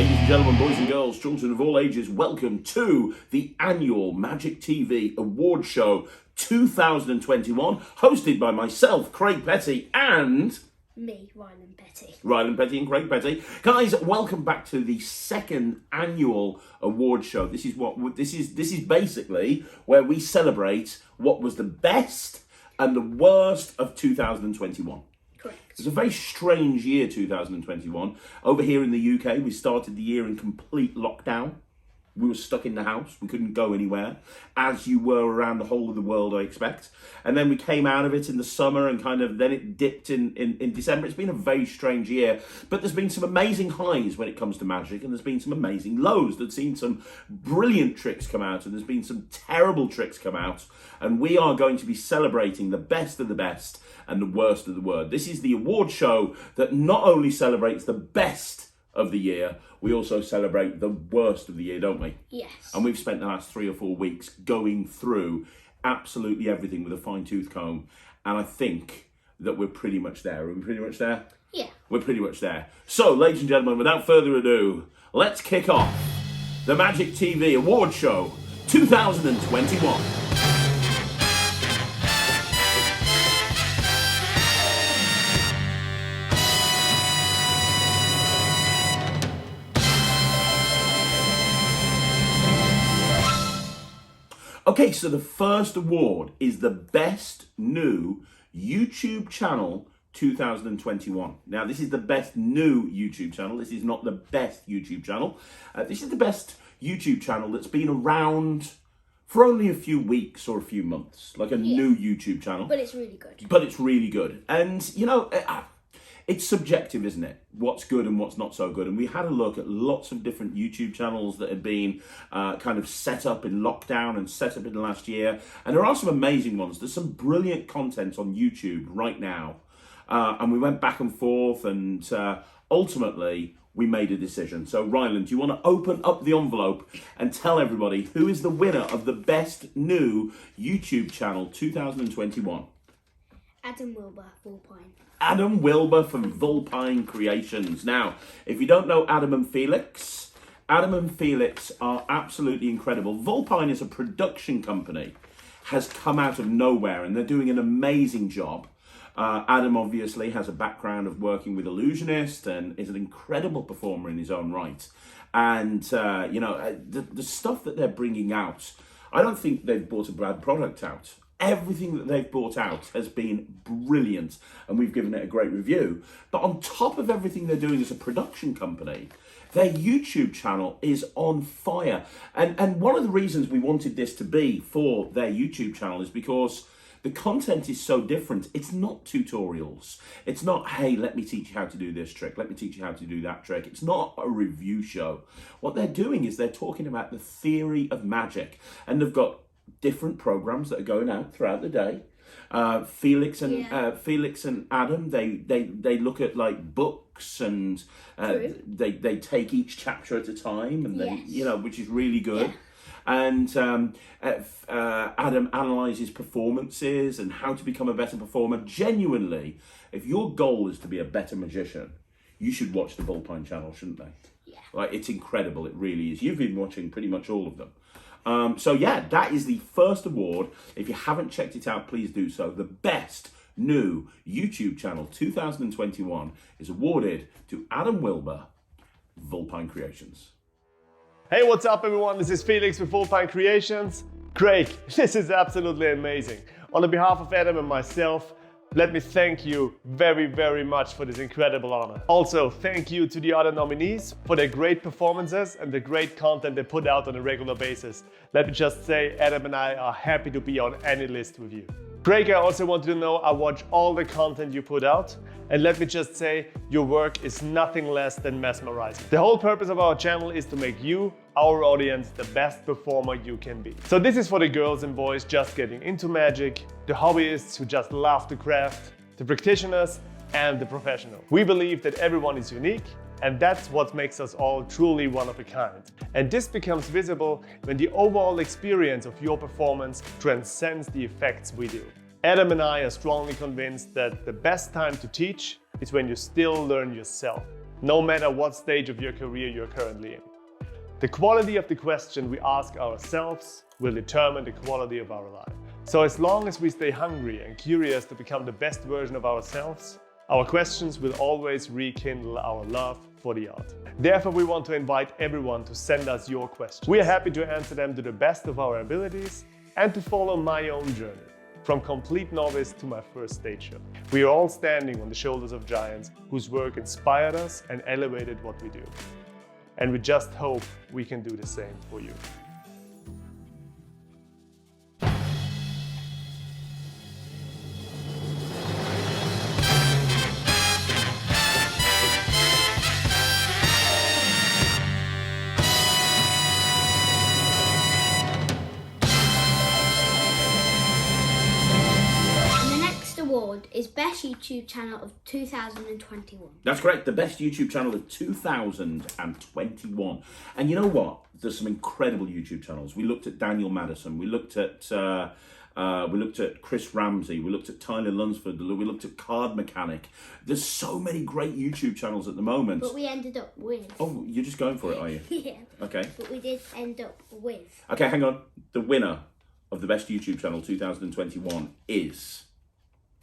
Ladies and gentlemen, boys and girls, children of all ages, welcome to the annual Magic TV Award Show 2021, hosted by myself, Craig Petty, and me, Ryland Petty. Ryland Petty and Craig Petty. Guys, welcome back to the second annual award show. This is basically where we celebrate what was the best and the worst of 2021. Correct. It's a very strange year, 2021. Over here in the UK, we started the year in complete lockdown. We were stuck in the house. We couldn't go anywhere, as you were around the whole of the world, I expect. And then we came out of it in the summer and then it dipped in December. It's been a very strange year, but there's been some amazing highs when it comes to Magic, and there's been some amazing lows. There's seen some brilliant tricks come out, and there's been some terrible tricks come out. And we are going to be celebrating the best of the best and the worst of the worst. This is the award show that not only celebrates the best of the year, we also celebrate the worst of the year, don't we? Yes. And we've spent the last 3 or 4 weeks going through absolutely everything with a fine-tooth comb, and I think that we're pretty much there. Are we pretty much there? Yeah. We're pretty much there. So, ladies and gentlemen, without further ado, let's kick off the Magic TV Award Show 2021. Okay, so the first award is the Best New YouTube Channel 2021. Now, this is the best new YouTube channel. This is not the best YouTube channel. This is the best YouTube channel that's been around for only a few weeks or a few months, like a new YouTube channel. But it's really good. But it's really good. And, you know, it's subjective, isn't it? What's good and what's not so good. And we had a look at lots of different YouTube channels that had been kind of set up in lockdown and set up in the last year. And there are some amazing ones. There's some brilliant content on YouTube right now. And we went back and forth, and ultimately we made a decision. So, Ryland, do you want to open up the envelope and tell everybody who is the winner of the Best New YouTube Channel 2021? Adam Wilbur, Vulpine. Adam Wilbur from Vulpine Creations. Now, if you don't know Adam and Felix are absolutely incredible. Vulpine is a production company, has come out of nowhere, and they're doing an amazing job. Adam obviously has a background of working with illusionists and is an incredible performer in his own right. And, you know, the stuff that they're bringing out, I don't think they've brought a bad product out. Everything that they've brought out has been brilliant, and we've given it a great review. But on top of everything they're doing as a production company, their YouTube channel is on fire. And one of the reasons we wanted this to be for their YouTube channel is because the content is so different. It's not tutorials. It's not, hey, let me teach you how to do this trick. Let me teach you how to do that trick. It's not a review show. What they're doing is they're talking about the theory of magic. And they've got different programs that are going out throughout the day. Felix and Adam, they look at like books, and they take each chapter at a time, and they, you know, which is really good. Yeah. And Adam analyzes performances and how to become a better performer. Genuinely, if your goal is to be a better magician, you should watch the Vulpine channel, shouldn't they? Yeah. Like, it's incredible. It really is. You've been watching pretty much all of them. So yeah, that is the first award. If you haven't checked it out, please do so. The Best New YouTube Channel 2021 is awarded to Adam Wilbur, Vulpine Creations. Hey, what's up everyone? This is Felix with Vulpine Creations. Craig, this is absolutely amazing. On behalf of Adam and myself, let me thank you very, very much for this incredible honor. Also, thank you to the other nominees for their great performances and the great content they put out on a regular basis. Let me just say, Adam and I are happy to be on any list with you. Craig, I also want you to know I watch all the content you put out, and let me just say, your work is nothing less than mesmerizing. The whole purpose of our channel is to make you, our audience, the best performer you can be. So this is for the girls and boys just getting into magic, the hobbyists who just love the craft, the practitioners, and the professional. We believe that everyone is unique, and that's what makes us all truly one of a kind. And this becomes visible when the overall experience of your performance transcends the effects we do. Adam and I are strongly convinced that the best time to teach is when you still learn yourself. no matter what stage of your career you're currently in. The quality of the question we ask ourselves will determine the quality of our life. So as long as we stay hungry and curious to become the best version of ourselves, our questions will always rekindle our love for the art. Therefore, we want to invite everyone to send us your questions. We are happy to answer them to the best of our abilities and to follow my own journey, from complete novice to my first stage show. We are all standing on the shoulders of giants whose work inspired us and elevated what we do. And we just hope we can do the same for you. Award is Best YouTube Channel of 2021. That's correct, the best YouTube channel of 2021. And you know what? There's some incredible YouTube channels. We looked at Daniel Madison, we looked at Chris Ramsey, we looked at Tyler Lunsford, we looked at Card Mechanic. There's so many great YouTube channels at the moment. But we ended up with... Oh, you're just going for it, are you? Yeah. Okay. But we did end up with... Okay, hang on. The winner of the best YouTube channel 2021 is...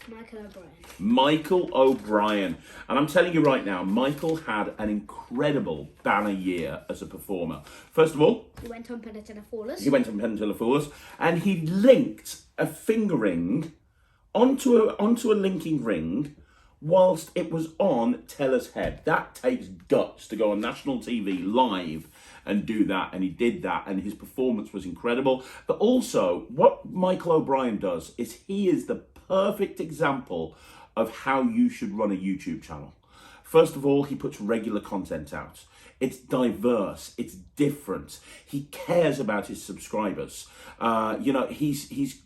Michael O'Brien. Michael O'Brien. And I'm telling you right now, Michael had an incredible banner year as a performer. First of all, He went on Penn to Flawless. he went on Penn Flawless, and he linked a finger ring onto a linking ring whilst it was on Teller's head. That takes guts to go on national TV live and do that, and he did that, and his performance was incredible. But also, what Michael O'Brien does is he is the perfect example of how you should run a YouTube channel. First of all, he puts regular content out. It's diverse, it's different. He cares about his subscribers. He's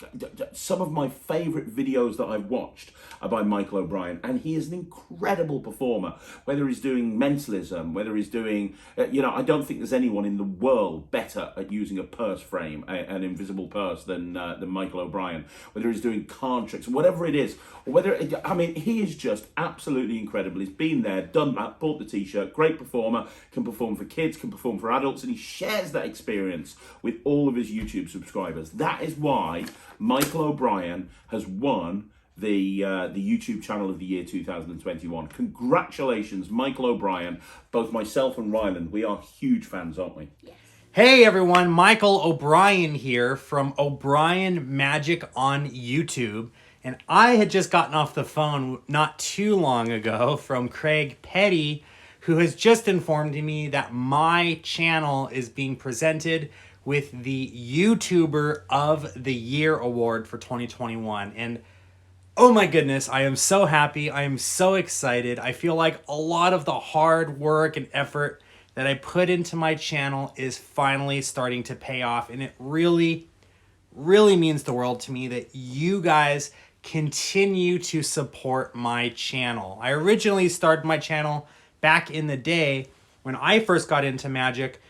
some of my favorite videos that I've watched are by Michael O'Brien, and he is an incredible performer. Whether he's doing mentalism, whether he's doing, I don't think there's anyone in the world better at using a purse frame, an invisible purse, than Michael O'Brien. Whether he's doing card tricks, whatever it is, or he is just absolutely incredible. He's been there, done that, bought the t-shirt, great performer, can perform for kids, can perform for adults, and he shares that experience with all of his YouTube subscribers. That is why Michael O'Brien has won the YouTube channel of the year 2021. Congratulations, Michael O'Brien. Both myself and Ryland, we are huge fans, aren't we? Yes. Hey everyone, Michael O'Brien here from O'Brien Magic on YouTube. And I had just gotten off the phone not too long ago from Craig Petty, who has just informed me that my channel is being presented with the YouTuber of the Year award for 2021. And oh my goodness, I am so happy. I am so excited. I feel like a lot of the hard work and effort that I put into my channel is finally starting to pay off. And it really, really means the world to me that you guys continue to support my channel. I originally started my channel back in the day when I first got into Magic.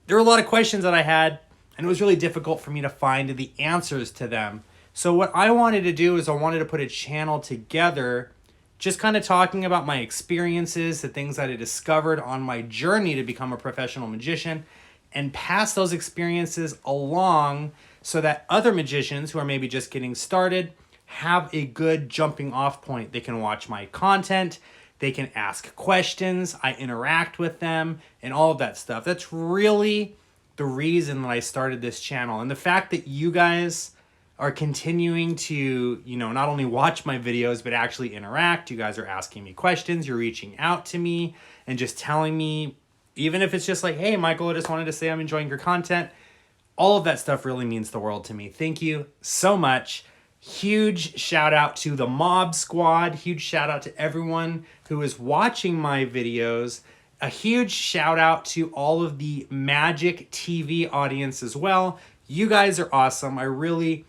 There were a lot of questions that I had, and it was really difficult for me to find the answers to them. So what I wanted to do is I wanted to put a channel together just kind of talking about my experiences, the things that I discovered on my journey to become a professional magician, and pass those experiences along so that other magicians who are maybe just getting started have a good jumping off point. They can watch my content, they can ask questions, I interact with them, and all of that stuff. That's really the reason that I started this channel. And the fact that you guys are continuing to, not only watch my videos, but actually interact. You guys are asking me questions, you're reaching out to me and just telling me, even if it's just like, hey, Michael, I just wanted to say I'm enjoying your content. All of that stuff really means the world to me. Thank you so much. Huge shout out to the Mob Squad. Huge shout out to everyone who is watching my videos. A huge shout out to all of the Magic TV audience as well. You guys are awesome. I really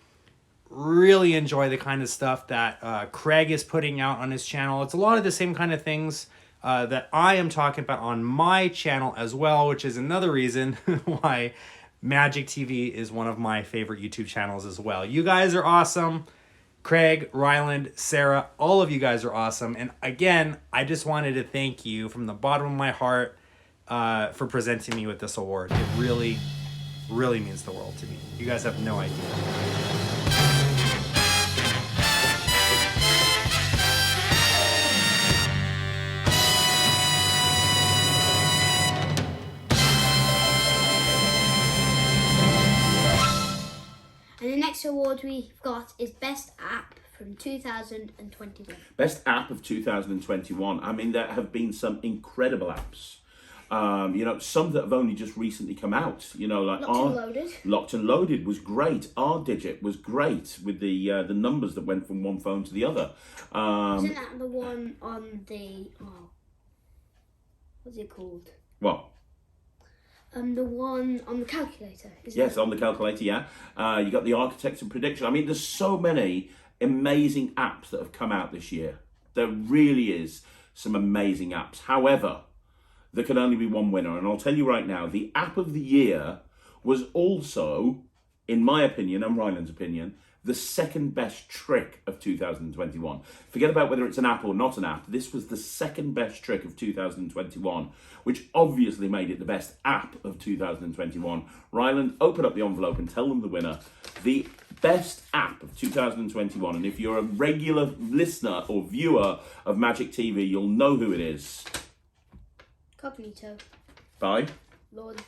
enjoy the kind of stuff that Craig is putting out on his channel. It's a lot of the same kind of things that I am talking about on my channel as well, which is another reason why Magic TV is one of my favorite YouTube channels as well. You guys are awesome. Craig, Ryland, Sarah, all of you guys are awesome. And again, I just wanted to thank you from the bottom of my heart for presenting me with this award. It really, really means the world to me. You guys have no idea. And the next award we've got is Best App from 2021. Best app of 2021. I mean, there have been some incredible apps. You know, some that have only just recently come out. You know, like Locked and Loaded. Locked and Loaded was great. Our Digit was great with the numbers that went from one phone to the other. Isn't that the one on the what's it called? What? The one on the calculator. Yes, on the calculator, yeah. You got the Architects of Prediction. I mean, there's so many amazing apps that have come out this year. There really is some amazing apps. However, there can only be one winner. And I'll tell you right now, the app of the year was also, in my opinion and Ryland's opinion, the second best trick of 2021. Forget about whether it's an app or not an app. This was the second best trick of 2021, which obviously made it the best app of 2021. Ryland, open up the envelope and tell them the winner. The best app of 2021. And if you're a regular listener or viewer of Magic TV, you'll know who it is. Cognito. By? Lloyd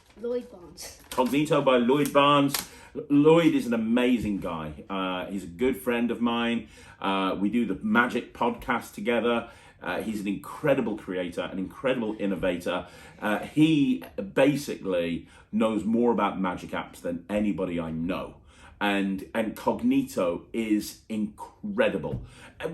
Barnes. Cognito by Lloyd Barnes. Lloyd is an amazing guy. He's a good friend of mine. We do the Magic podcast together. He's an incredible creator, an incredible innovator. He basically knows more about Magic apps than anybody I know. And Cognito is incredible.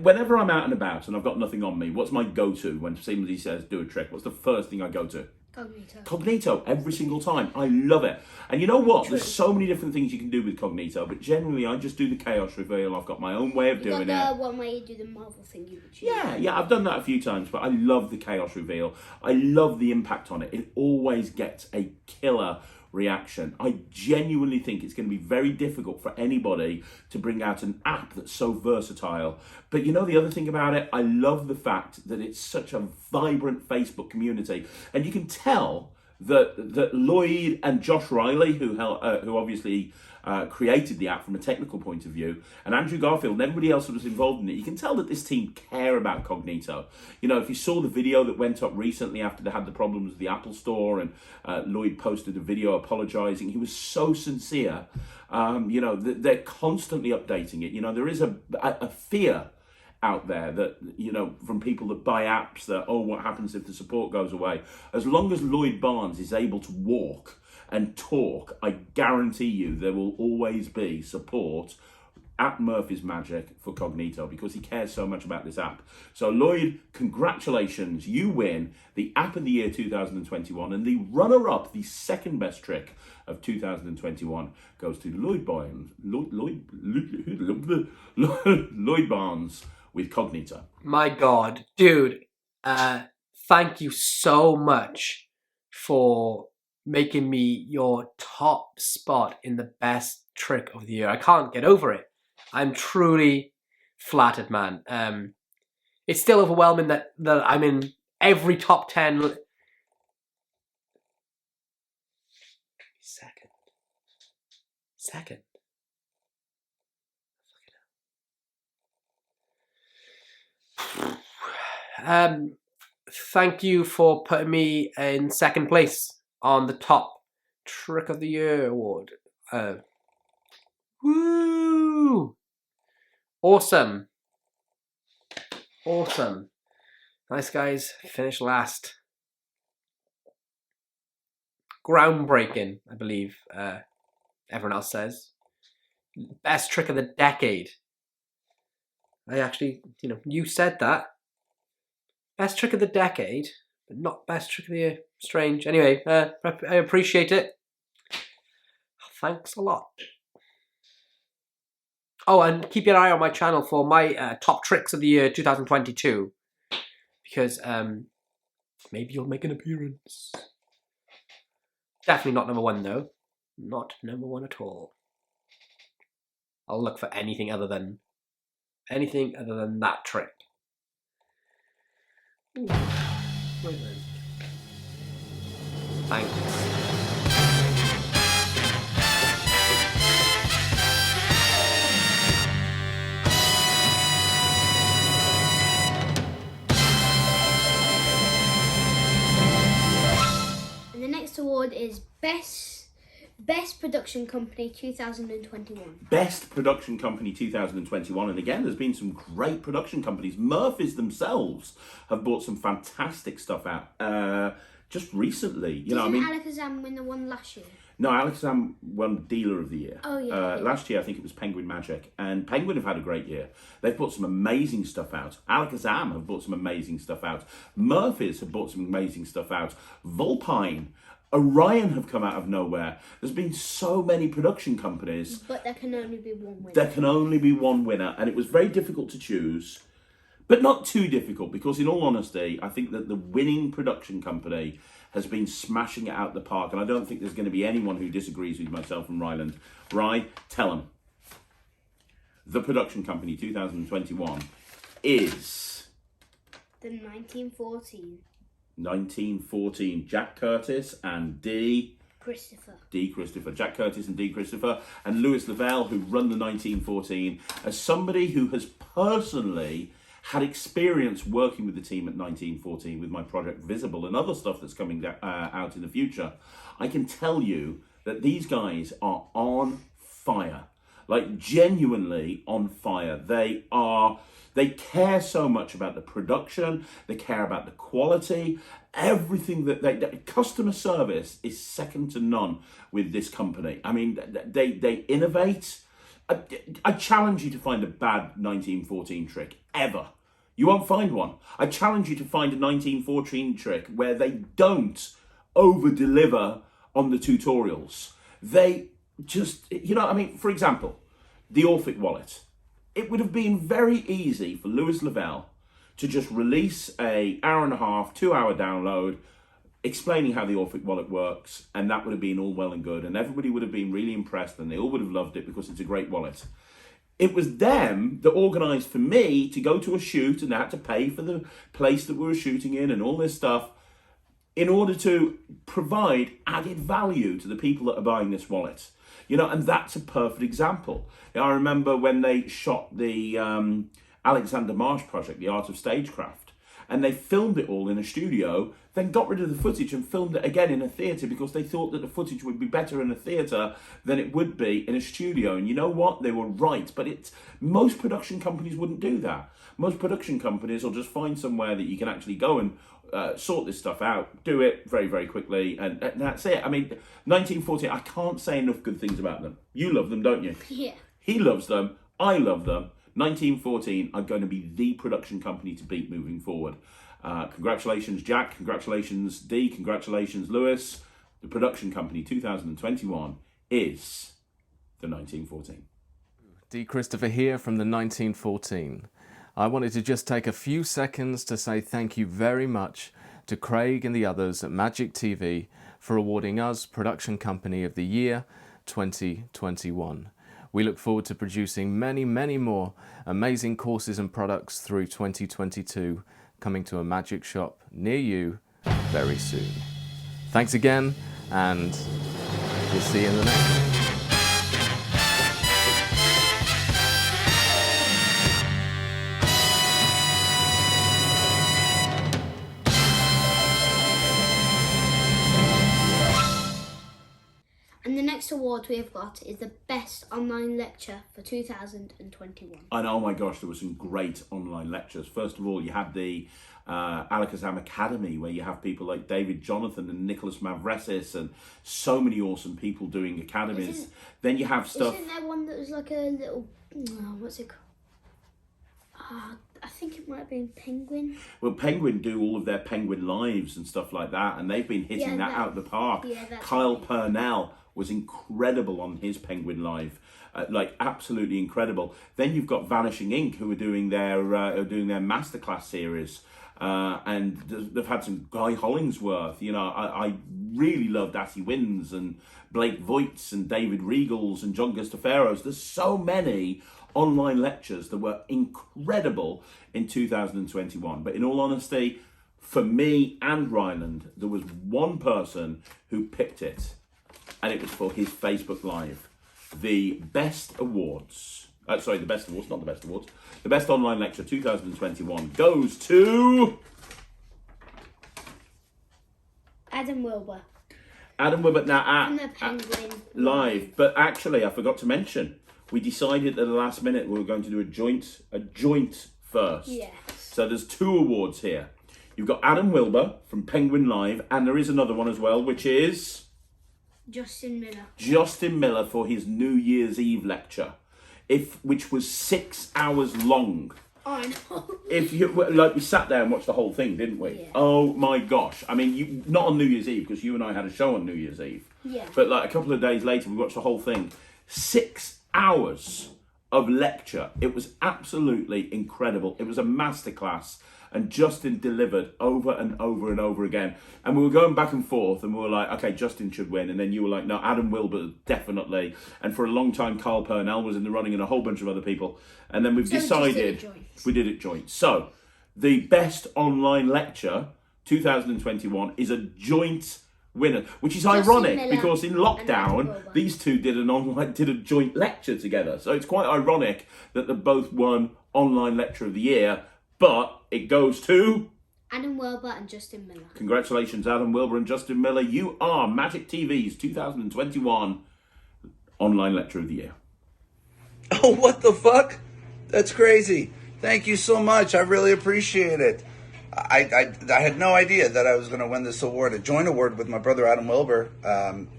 Whenever I'm out and about and I've got nothing on me, what's my go-to when somebody says do a trick? What's the first thing I go to? Cognito. Cognito, every single time. I love it. And you know what? True. There's so many different things you can do with Cognito, but generally I just do the chaos reveal. I've got my own way of doing You got it. the one where you do the Marvel thing you would choose. Yeah, I've done that a few times, but I love the chaos reveal. I love the impact on it. It always gets a killer reaction. I genuinely think it's going to be very difficult for anybody to bring out an app that's so versatile. But you know the other thing about it? I love the fact that it's such a vibrant Facebook community. And you can tell that Lloyd and Josh Riley, who obviously created the app from a technical point of view, and Andrew Garfield and everybody else that was involved in it, you can tell that this team care about Cognito. You know, if you saw the video that went up recently after they had the problems with the Apple Store, and Lloyd posted a video apologizing, he was so sincere. You know, they're constantly updating it. You know, there is a fear out there that, you know, from people that buy apps that, oh, what happens if the support goes away? As long as Lloyd Barnes is able to walk and talk, I guarantee you there will always be support at Murphy's Magic for Cognito, because he cares so much about this app. So Lloyd, congratulations, you win the App of the Year 2021, and the runner-up, the second best trick of 2021, goes to Lloyd Barnes. Lloyd Barnes with Cognito. My God, dude, thank you so much for making me your top spot in the best trick of the year. I can't get over it. I'm truly flattered, man. It's still overwhelming that I'm in every top 10. Second. Thank you for putting me in second place on the top Trick of the Year award. Woo! Awesome. Nice, guys. Finished last. Groundbreaking, I believe everyone else says. Best trick of the decade. I actually, you said that. Best trick of the decade, but not best trick of the year. Strange. Anyway, I appreciate it. Thanks a lot. Oh, and keep your eye on my channel for my top tricks of the year 2022. Because maybe you'll make an appearance. Definitely not number one, though. Not number one at all. I'll look for anything other than anything other than that trick. Ooh. Right then. Thanks. And the next award is Best Production Company 2021. Best Production Company 2021. And again, there's been some great production companies. Murphy's themselves have brought some fantastic stuff out. Just recently, Didn't I mean, Alakazam win the one last year? no, Alakazam won Dealer of the Year. Oh, yeah. Last year, I think it was Penguin Magic, and Penguin have had a great year. They've brought some amazing stuff out. Alakazam have brought some amazing stuff out. Murphy's have brought some amazing stuff out. Vulpine, Orion have come out of nowhere. There's been so many production companies. But there can only be one winner. There can only be one winner, and it was very difficult to choose, but not too difficult, because in all honesty, I think that the winning production company has been smashing it out the park, and I don't think there's going to be anyone who disagrees with myself and Ryland. Rye, tell them. The production company 2021 is... The 1914. 1914. Jack Curtis and D. Christopher. Jack Curtis and D. Christopher, and Louis Lavelle, who run the 1914. As somebody who has personally had experience working with the team at 1914 with my project Visible and other stuff that's coming out in the future, I can tell you that these guys are on fire. Like, genuinely on fire. They care so much about the production, they care about the quality, everything that customer service is second to none with this company. I mean, they innovate. I challenge you to find a bad 1914 trick, ever. You won't find one. I challenge you to find a 1914 trick where they don't over-deliver on the tutorials. They just, for example, the Orphic wallet. It would have been very easy for Louis Lavelle to just release a hour and a half, 2 hour download explaining how the Orphic wallet works, and that would have been all well and good, and everybody would have been really impressed, and they all would have loved it because it's a great wallet. It was them that organised for me to go to a shoot, and they had to pay for the place that we were shooting in and all this stuff in order to provide added value to the people that are buying this wallet. And that's a perfect example. I remember when they shot the Alexander Marsh project, The Art of Stagecraft, and they filmed it all in a studio, then got rid of the footage and filmed it again in a theatre because they thought that the footage would be better in a theatre than it would be in a studio. And you know what? They were right. But most production companies wouldn't do that. Most production companies will just find somewhere that you can actually go and sort this stuff out, do it very, very quickly, and that's it. I mean, 1914, I can't say enough good things about them. You love them, don't you? Yeah. He loves them. I love them. 1914 are going to be the production company to beat moving forward. Congratulations, Jack. Congratulations, Dee. Congratulations, Lewis. The production company 2021 is the 1914. D. Christopher here from the 1914. I wanted to just take a few seconds to say thank you very much to Craig and the others at Magic TV for awarding us Production Company of the Year 2021. We look forward to producing many, many more amazing courses and products through 2022, coming to a magic shop near you very soon. Thanks again, and we'll see you in the next one. And the next award we have got is the Best Online Lecture for 2021. And oh my gosh, there were some great online lectures. First of all, you had the Alakazam Academy, where you have people like David Jonathan and Nicholas Mavresis and so many awesome people doing academies. Then you have stuff... Isn't there one that was like a little... what's it called? I think it might have been Penguin. Well, Penguin do all of their Penguin Lives and stuff like that, and they've been hitting that out of the park. Yeah, Kyle Purnell was incredible on his Penguin Live, absolutely incredible. Then you've got Vanishing Ink, who are doing their masterclass series, and they've had some Guy Hollingsworth. I really loved Atty Wins and Blake Voits and David Regals and John Gustaferos. There's so many online lectures that were incredible in 2021. But in all honesty, for me and Ryland, there was one person who picked it, and it was for his Facebook Live. The best awards, the best awards, not the best awards, the best online lecture 2021 goes to Adam Wilbur. Adam Wilbur. Now From the Penguin live, but actually I forgot to mention, we decided at the last minute we were going to do a joint first. Yes. So there's 2 awards here. You've got Adam Wilbur from Penguin Live, and there is another one as well, which is Justin Miller. Justin Miller for his New Year's Eve lecture, which was 6 hours long. I know. We sat there and watched the whole thing, didn't we? Yeah. Oh my gosh! I mean, not on New Year's Eve, because you and I had a show on New Year's Eve. Yeah. But like a couple of days later, we watched the whole thing. 6 hours of lecture. It was absolutely incredible. It was a masterclass. And Justin delivered over and over and over again. And we were going back and forth, and we were like, okay, Justin should win. And then you were like, no, Adam Wilbur, definitely. And for a long time, Carl Purnell was in the running and a whole bunch of other people. And then we've decided we did it joint. So the best online lecture 2021 is a joint winner, which is ironic Miller because in and Adam lockdown, Wilbur. these two did a joint lecture together. So it's quite ironic that they both won online lecture of the year. But it goes to Adam Wilbur and Justin Miller. Congratulations, Adam Wilbur and Justin Miller. You are Magic TV's 2021 Online Lecture of the Year. Oh, what the fuck? That's crazy. Thank you so much. I really appreciate it. I had no idea that I was going to win this award, a joint award with my brother Adam Wilbur,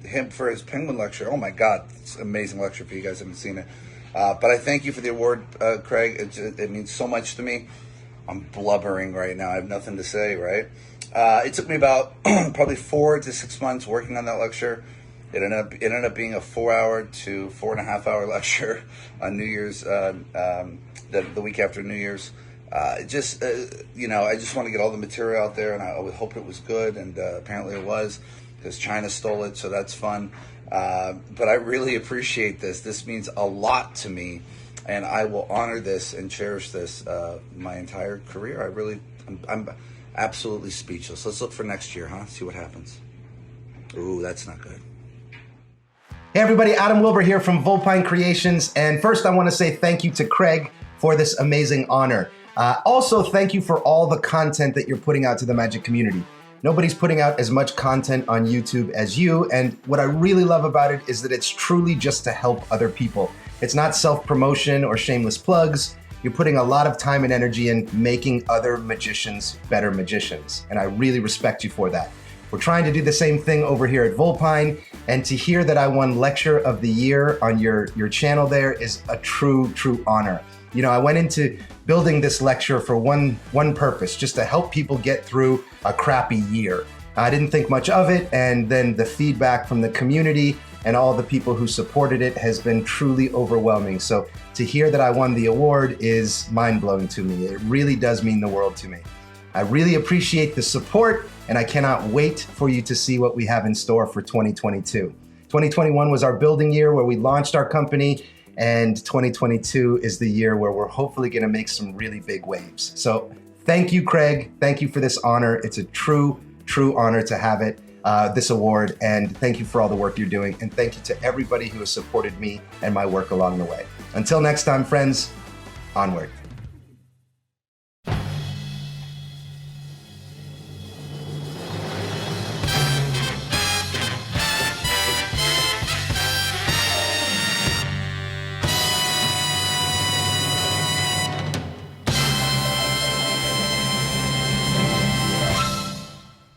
him for his Penguin lecture. Oh my God, it's an amazing lecture for you guys who haven't seen it. But I thank you for the award, Craig. It means so much to me. I'm blubbering right now. I have nothing to say, right? It took me about probably 4 to 6 months working on that lecture. It ended up being a 4-hour to 4.5-hour lecture on New Year's, the week after New Year's. I just want to get all the material out there, and I would hope it was good, and apparently it was, because China stole it, so that's fun. But I really appreciate this. This means a lot to me. And I will honor this and cherish this my entire career. I'm absolutely speechless. Let's look for next year, huh? See what happens. Ooh, that's not good. Hey everybody, Adam Wilbur here from Volpine Creations. And first I want to say thank you to Craig for this amazing honor. Also, thank you for all the content that you're putting out to the Magic community. Nobody's putting out as much content on YouTube as you. And what I really love about it is that it's truly just to help other people. It's not self-promotion or shameless plugs. You're putting a lot of time and energy in making other magicians better magicians. And I really respect you for that. We're trying to do the same thing over here at Volpine. And to hear that I won Lecture of the Year on your channel there is a true honor. You know, I went into building this lecture for one purpose, just to help people get through a crappy year. I didn't think much of it, and then the feedback from the community and all the people who supported it has been truly overwhelming. So to hear that I won the award is mind-blowing to me. It really does mean the world to me. I really appreciate the support, and I cannot wait for you to see what we have in store for 2022. 2021 was our building year where we launched our company, and 2022 is the year where we're hopefully gonna make some really big waves. So thank you, Craig. Thank you for this honor. It's a true honor to have it, this award, and thank you for all the work you're doing, and thank you to everybody who has supported me and my work along the way. Until next time, friends, onward.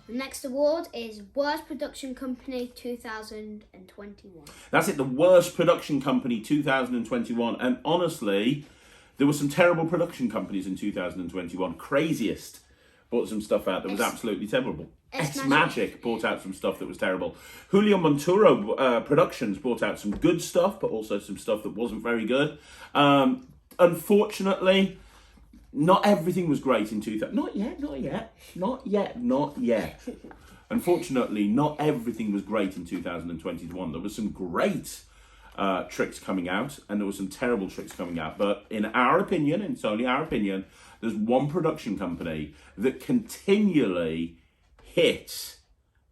The next award is Worst Production Company 2021. That's it, the Worst Production Company 2021. And honestly, there were some terrible production companies in 2021. Craziest brought some stuff out that was absolutely terrible. X-Magic brought out some stuff that was terrible. Julio Monturo Productions brought out some good stuff, but also some stuff that wasn't very good. Unfortunately, not everything was great in 2000. Not yet. Unfortunately, not everything was great in 2021. There was some great tricks coming out, and there were some terrible tricks coming out. But in our opinion, and it's only our opinion, there's one production company that continually hit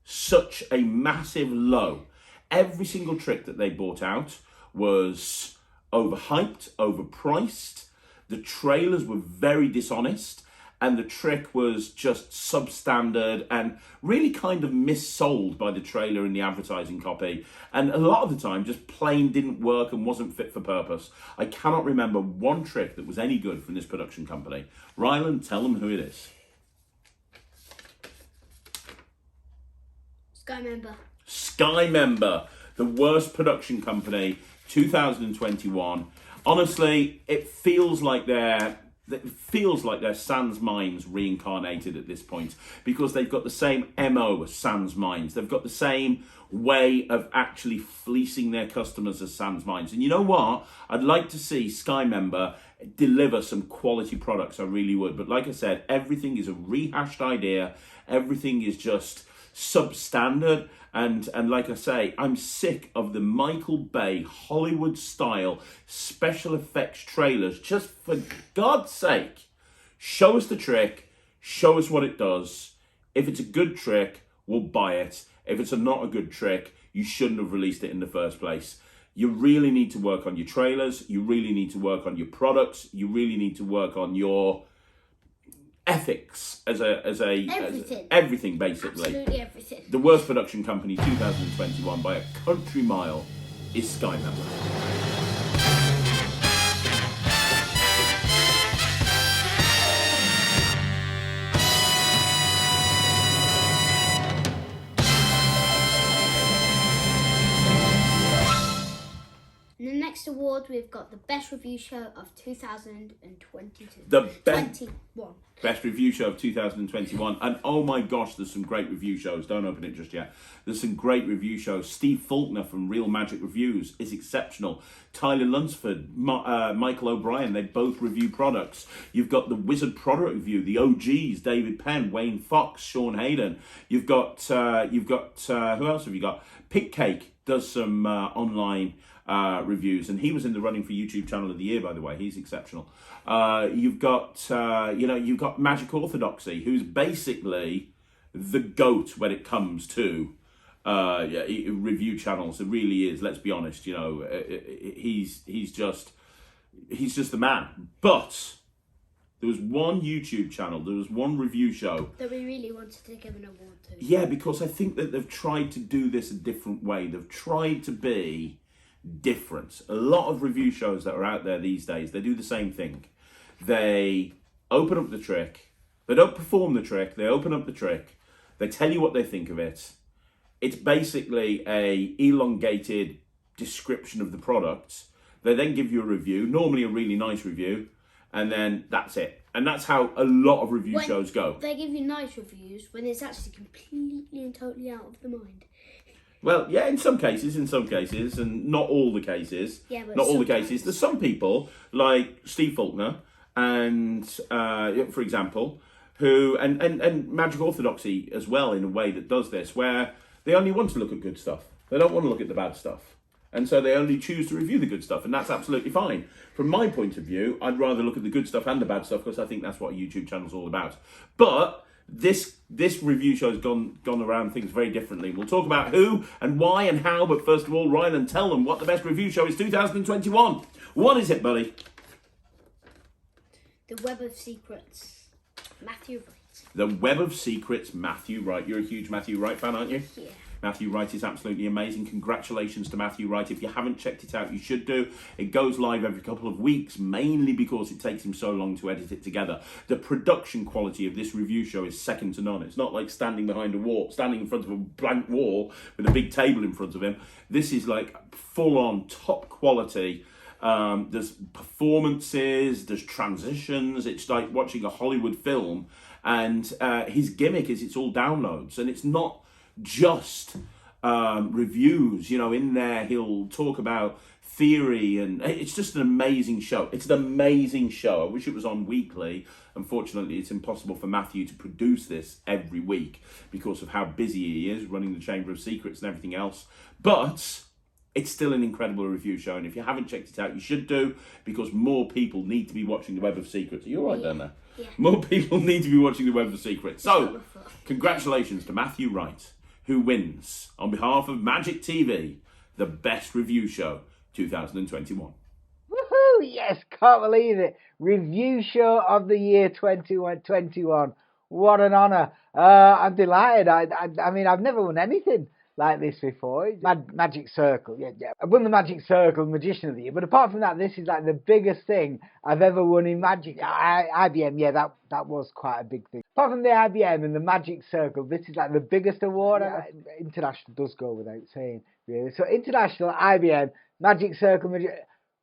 such a massive low. Every single trick that they brought out was overhyped, overpriced. The trailers were very dishonest, and the trick was just substandard and really kind of missold by the trailer and the advertising copy. And a lot of the time just plain didn't work and wasn't fit for purpose. I cannot remember one trick that was any good from this production company. Ryland, tell them who it is. Sky Member. Sky Member, the worst production company, 2021. Honestly, it feels like they're Sans Minds reincarnated at this point, because they've got the same MO as Sans Minds. They've got the same way of actually fleecing their customers as Sans Minds. And you know what? I'd like to see Sky Member deliver some quality products. I really would. But like I said, everything is a rehashed idea. Everything is just substandard. And like I say, I'm sick of the Michael Bay Hollywood style special effects trailers. Just for God's sake, show us the trick, show us what it does. If it's a good trick, we'll buy it. If it's not a good trick, you shouldn't have released it in the first place. You really need to work on your trailers. You really need to work on your products. You really need to work on your ethics as everything basically. Absolutely everything. The worst production company 2021 by a country mile is Sky Member. In the next award, we've got the best review show of 2022. The 21. Best review show of 2021. And oh my gosh, there's some great review shows. Don't open it just yet. There's some great review shows. Steve Faulkner from Real Magic Reviews is exceptional. Tyler Lunsford, Michael O'Brien, they both review products. You've got the Wizard Product Review, the OGs, David Penn, Wayne Fox, Sean Hayden. You've got who else have you got? Pig Cake does some online reviews, and he was in the running for YouTube Channel of the Year, by the way. He's exceptional. You've got you've got Magic Orthodoxy, who's basically the GOAT when it comes to review channels. It really is. Let's be honest. He's just the man. But there was one YouTube channel, there was one review show that we really wanted to give an award to. Yeah, because I think that they've tried to do this a different way. They've tried to be different. A lot of review shows that are out there these days, they do the same thing. They open up the trick. They don't perform the trick. They open up the trick. They tell you what they think of it. It's basically a elongated description of the product. They then give you a review, normally a really nice review, and then that's it. And that's how a lot of review shows go. They give you nice reviews when it's actually completely and totally out of the mind. Well, yeah, in some cases, and not all the cases. Yeah, but not all the sometimes. cases. There's some people, like Steve Faulkner, and for example, who, and Magic Orthodoxy as well, in a way that does this, where they only want to look at good stuff. They don't want to look at the bad stuff. And so they only choose to review the good stuff, and that's absolutely fine. From my point of view, I'd rather look at the good stuff and the bad stuff, because I think that's what a YouTube channel's all about. But this review show has gone around things very differently. We'll talk about who and why and how, but first of all, Ryland, tell them what the best review show is 2021. What is it, buddy? The Web of Secrets. Matthew Wright. The Web of Secrets, Matthew Wright. You're a huge Matthew Wright fan, aren't you? Yeah. Matthew Wright is absolutely amazing. Congratulations to Matthew Wright. If you haven't checked it out, you should do. It goes live every couple of weeks, mainly because it takes him so long to edit it together. The production quality of this review show is second to none. It's not like standing behind a wall, standing in front of a blank wall with a big table in front of him. This is like full-on top quality. There's performances, there's transitions. It's like watching a Hollywood film. And his gimmick is it's all downloads, and it's not just reviews. In there he'll talk about theory, and it's just an amazing show. It's an amazing show. I wish it was on weekly. Unfortunately, it's impossible for Matthew to produce this every week because of how busy he is running the Chamber of Secrets and everything else. But it's still an incredible review show. And if you haven't checked it out, you should do, because more people need to be watching The Web of Secrets. Are you all right down there? Yeah. More people need to be watching The Web of Secrets. So, congratulations to Matthew Wright, who wins, on behalf of Magic TV, the Best Review Show 2021. Woohoo! Yes, can't believe it. Review Show of the Year 2021. What an honour. I'm delighted. I mean, I've never won anything like this before. Magic Circle, yeah. I've won the Magic Circle, Magician of the Year, but apart from that, this is like the biggest thing I've ever won in Magic. IBM, yeah, that was quite a big thing. Apart from the IBM and the Magic Circle, this is like the biggest award. International does go without saying, really. So International, IBM, Magic Circle,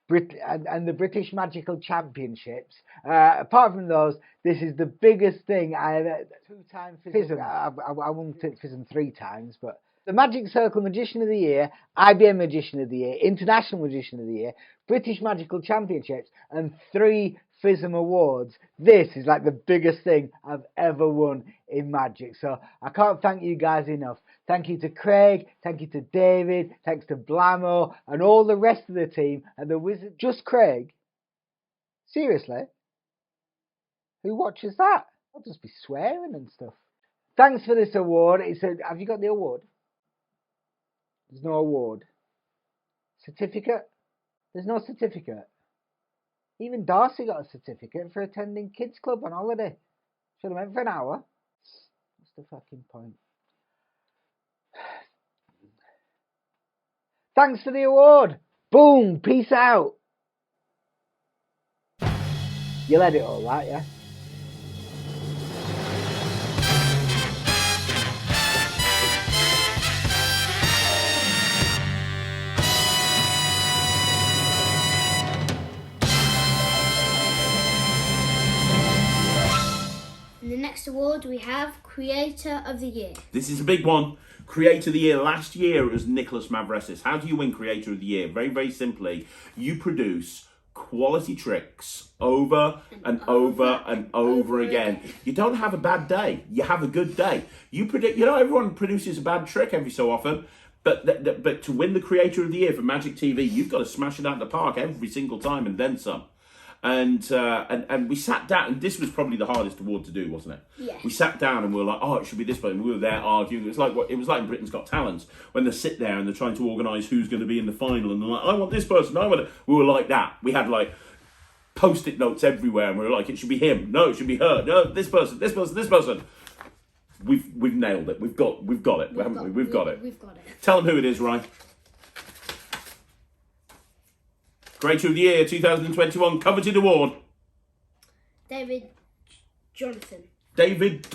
and the British Magical Championships. Apart from those, this is the biggest thing I ever. 2-time FISM. I won FISM 3 times, but the Magic Circle Magician of the Year, IBM Magician of the Year, International Magician of the Year, British Magical Championships, and 3 FISM awards. This is like the biggest thing I've ever won in Magic. So I can't thank you guys enough. Thank you to Craig, thank you to David, thanks to Blamo, and all the rest of the team and the Wizard. Just Craig? Seriously? Who watches that? I'll just be swearing and stuff. Thanks for this award. Have you got the award? There's no award. Certificate? There's no certificate. Even Darcy got a certificate for attending Kids Club on holiday. Should have went for an hour. What's the fucking point? Thanks for the award. Boom. Peace out. You'll edit all that, yeah? In the next award, we have Creator of the Year. This is a big one. Creator of the Year. Last year it was Nicholas Mavresis. How do you win Creator of the Year? Very, very simply, you produce quality tricks over and over and over again. You don't have a bad day. You have a good day. Everyone produces a bad trick every so often. But to win the Creator of the Year for Magic TV, you've got to smash it out of the park every single time and then some. And we sat down, and this was probably the hardest award to do, wasn't it? Yeah. We sat down and we were like, oh, it should be this way. And we were there arguing. It was like in Britain's Got Talent, when they sit there and they're trying to organise who's going to be in the final, and they're like, I want this person, I want it. We were like that. We had like post-it notes everywhere, and we were like, it should be him. No, it should be her. No, this person, this person, this person. We've nailed it. We've got it, haven't we? We've got it. We've got it. Tell them who it is, Ryan. Creator of the Year 2021 coveted award. David Jonathan. David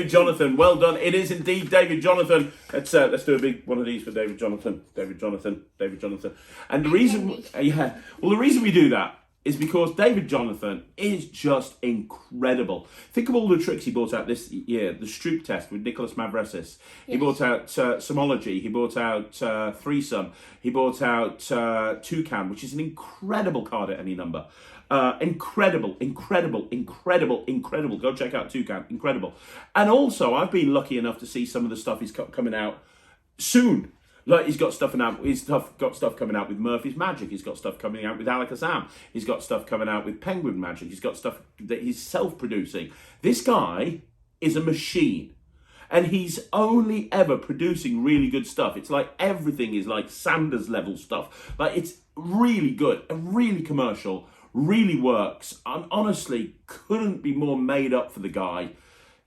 Jonathan, well done. It is indeed David Jonathan. Let's do a big one of these for David Jonathan. And the reason we do that is because David Jonathan is just incredible. Think of all the tricks he brought out this year. The Stroop test with Nicholas Mavresis. He brought out Somology. He brought out Threesome. He brought out Toucan, which is an incredible card at any number. Incredible. Go check out Toucan. Incredible. And also, I've been lucky enough to see some of the stuff he's coming out soon. Like he's got stuff coming out with Murphy's Magic. He's got stuff coming out with Alakazam. He's got stuff coming out with Penguin Magic. He's got stuff that he's self-producing. This guy is a machine. And he's only ever producing really good stuff. It's like everything is like Sanders level stuff. Like it's really good and really commercial, really works. And honestly, couldn't be more made up for the guy.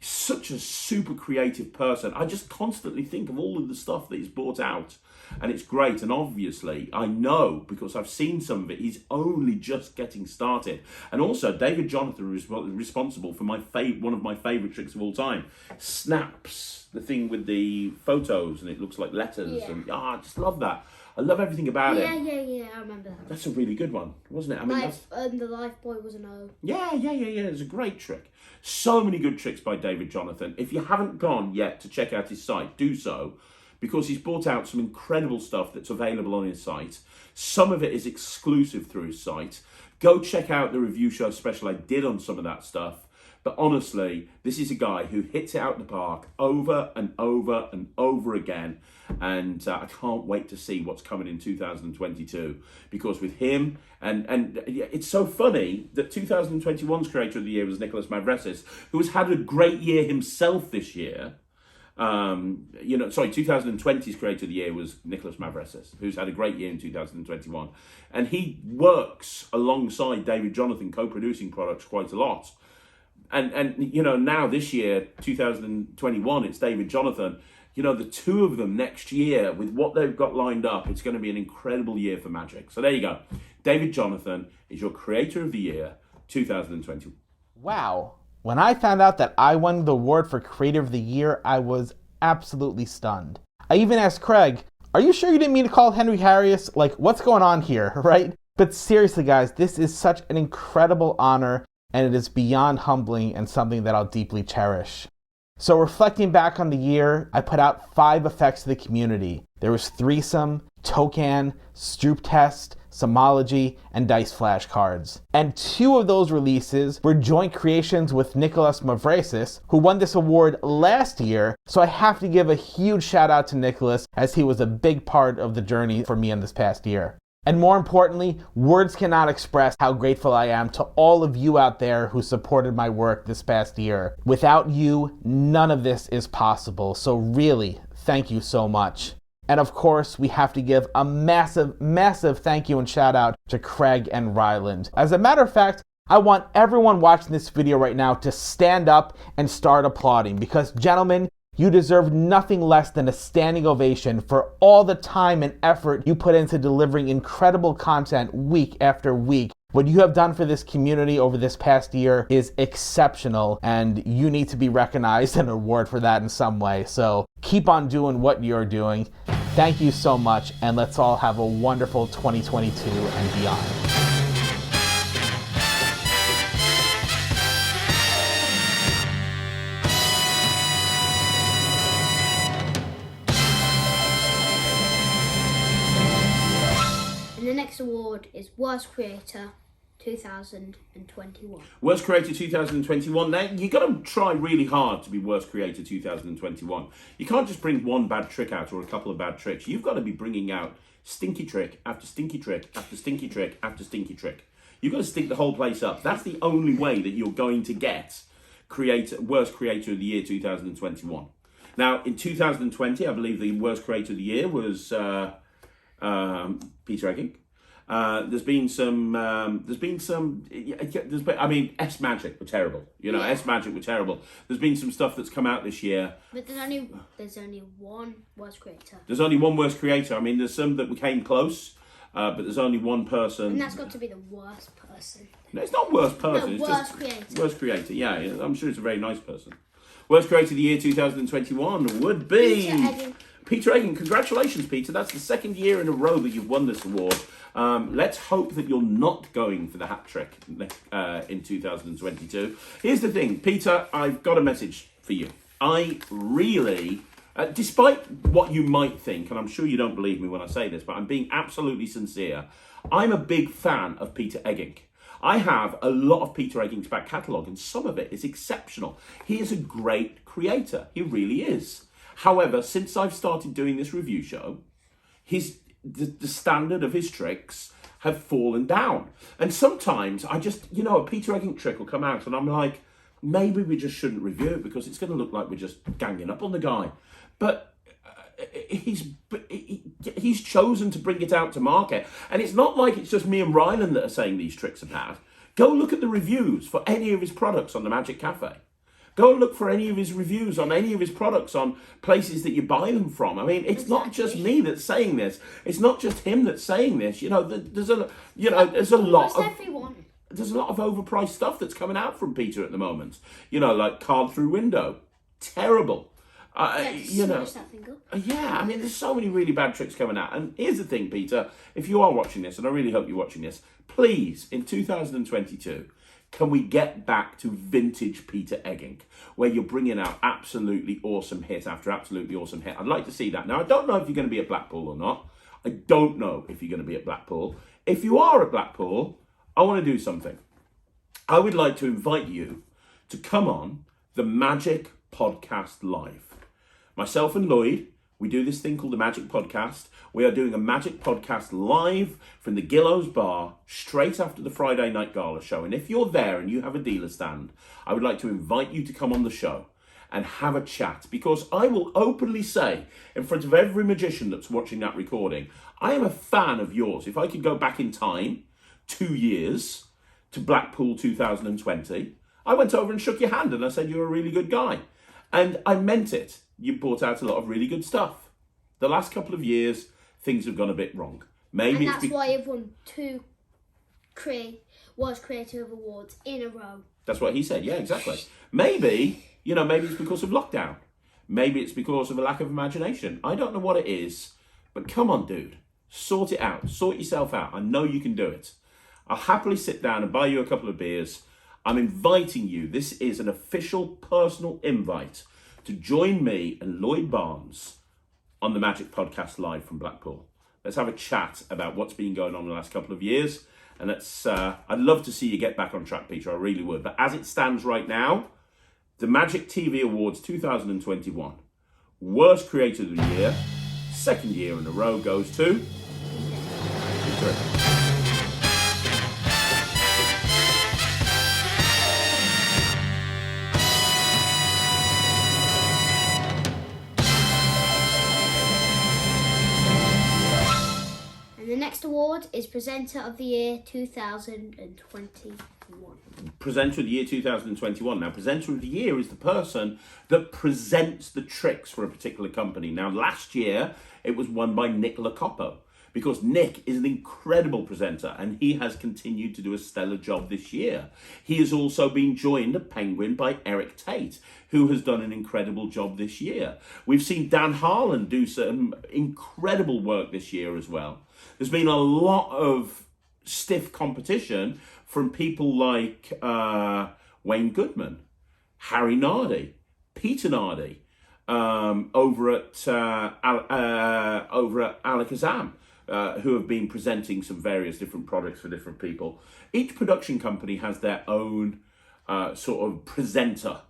Such a super creative person. I just constantly think of all of the stuff that he's brought out, and it's great. And obviously, I know because I've seen some of it, he's only just getting started. And also, David Jonathan is responsible for one of my favourite tricks of all time. Snaps, the thing with the photos, and it looks like letters. Yeah. And I just love that. I love everything about it. Yeah, I remember that. That's a really good one, wasn't it? I mean, the Life Boy was an O. Yeah. It's a great trick. So many good tricks by David Jonathan. If you haven't gone yet to check out his site, do so, because he's brought out some incredible stuff that's available on his site. Some of it is exclusive through his site. Go check out the review show special I did on some of that stuff. But honestly, this is a guy who hits it out the park over and over and over again. And I can't wait to see what's coming in 2022, because with him, and it's so funny that 2021's Creator of the Year was Nicholas Mavresis, who has had a great year himself this year. 2020's Creator of the Year was Nicholas Mavresis, who's had a great year in 2021. And he works alongside David Jonathan, co-producing products quite a lot. And now this year, 2021, it's David Jonathan. The two of them next year, with what they've got lined up, it's going to be an incredible year for Magic. So there you go. David Jonathan is your Creator of the Year 2020. Wow. When I found out that I won the award for Creator of the Year, I was absolutely stunned. I even asked Craig, are you sure you didn't mean to call Henry Harris? Like, what's going on here, right? But seriously, guys, this is such an incredible honor, and it is beyond humbling and something that I'll deeply cherish. So reflecting back on the year, I put out 5 effects to the community. There was Threesome, Token, Stroop Test, Somology, and Dice Flashcards. And 2 of those releases were joint creations with Nicholas Mavresis, who won this award last year, so I have to give a huge shout out to Nicholas, as he was a big part of the journey for me in this past year. And more importantly, words cannot express how grateful I am to all of you out there who supported my work this past year. Without you, none of this is possible, so really, thank you so much. And of course, we have to give a massive, massive thank you and shout out to Craig and Ryland. As a matter of fact, I want everyone watching this video right now to stand up and start applauding, because gentlemen, you deserve nothing less than a standing ovation for all the time and effort you put into delivering incredible content week after week. What you have done for this community over this past year is exceptional, and you need to be recognized and awarded for that in some way. So keep on doing what you're doing. Thank you so much, and let's all have a wonderful 2022 and beyond. The next award is Worst Creator 2021. Worst Creator 2021. Now, you got to try really hard to be Worst Creator 2021. You can't just bring one bad trick out or a couple of bad tricks. You've got to be bringing out stinky trick after stinky trick after stinky trick after stinky trick. You've got to stink the whole place up. That's the only way that you're going to get Worst Creator of the Year 2021. Now, in 2020, I believe the Worst Creator of the Year was Peter Egging. There's been some, S Magic were terrible. S Magic were terrible. There's been some stuff that's come out this year. But there's only one Worst Creator. There's only one Worst Creator. I mean, there's some that came close, but there's only one person. And that's got to be the worst person. No, it's not worst person. No, it's Worst just Creator. Worst Creator, yeah. I'm sure it's a very nice person. Worst Creator of the Year 2021 would be Peter Egging. Congratulations, Peter. That's the second year in a row that you've won this award. Let's hope that you're not going for the hat trick in 2022. Here's the thing, Peter, I've got a message for you. I really, despite what you might think, and I'm sure you don't believe me when I say this, but I'm being absolutely sincere, I'm a big fan of Peter Egging. I have a lot of Peter Egging's back catalogue, and some of it is exceptional. He is a great creator. He really is. However, since I've started doing this review show, the standard of his tricks have fallen down. And sometimes I just, a Peter Egging trick will come out and I'm like, maybe we just shouldn't review it because it's going to look like we're just ganging up on the guy. But he's chosen to bring it out to market. And it's not like it's just me and Ryland that are saying these tricks are bad. Go look at the reviews for any of his products on the Magic Cafe. Go and look for any of his reviews on any of his products on places that you buy them from. I mean, it's not just me that's saying this. It's not just him that's saying this. There's a lot of everyone. There's a lot of overpriced stuff that's coming out from Peter at the moment. Like Card Through Window, terrible. Smash that thing up. Yeah, I mean, there's so many really bad tricks coming out. And here's the thing, Peter, if you are watching this, and I really hope you're watching this, please, in 2022, can we get back to vintage Peter Egging, where you're bringing out absolutely awesome hit after absolutely awesome hit? I'd like to see that. Now, I don't know if you're going to be at Blackpool or not. I don't know if you're going to be at Blackpool. If you are at Blackpool, I want to do something. I would like to invite you to come on the Magic Podcast Live. Myself and Lloyd, we do this thing called the Magic Podcast. We are doing a Magic Podcast live from the Gillows Bar straight after the Friday Night Gala show. And if you're there and you have a dealer stand, I would like to invite you to come on the show and have a chat, because I will openly say in front of every magician that's watching that recording, I am a fan of yours. If I could go back in time 2 years to Blackpool 2020, I went over and shook your hand and I said you're a really good guy. And I meant it. You brought out a lot of really good stuff. The last couple of years, things have gone a bit wrong. Maybe and that's why you've won 2 World Creative Awards in a row. That's what he said. Yeah, exactly. Maybe it's because of lockdown. Maybe it's because of a lack of imagination. I don't know what it is, but come on, dude. Sort it out. Sort yourself out. I know you can do it. I'll happily sit down and buy you a couple of beers. I'm inviting you. This is an official personal invite to join me and Lloyd Barnes on the Magic Podcast Live from Blackpool. Let's have a chat about what's been going on in the last couple of years. And I'd love to see you get back on track, Peter. I really would. But as it stands right now, the Magic TV Awards 2021, Worst Creator of the Year, second year in a row, goes to Peter. The next award is Presenter of the Year 2021. Presenter of the Year 2021. Now, Presenter of the Year is the person that presents the tricks for a particular company. Now, last year, it was won by Nick Locopo, because Nick is an incredible presenter and he has continued to do a stellar job this year. He has also been joined at Penguin by Eric Tate, who has done an incredible job this year. We've seen Dan Harlan do some incredible work this year as well. There's been a lot of stiff competition from people like Wayne Goodman, Harry Nardi, Peter Nardi, over at Alakazam, who have been presenting some various different products for different people. Each production company has their own sort of presenter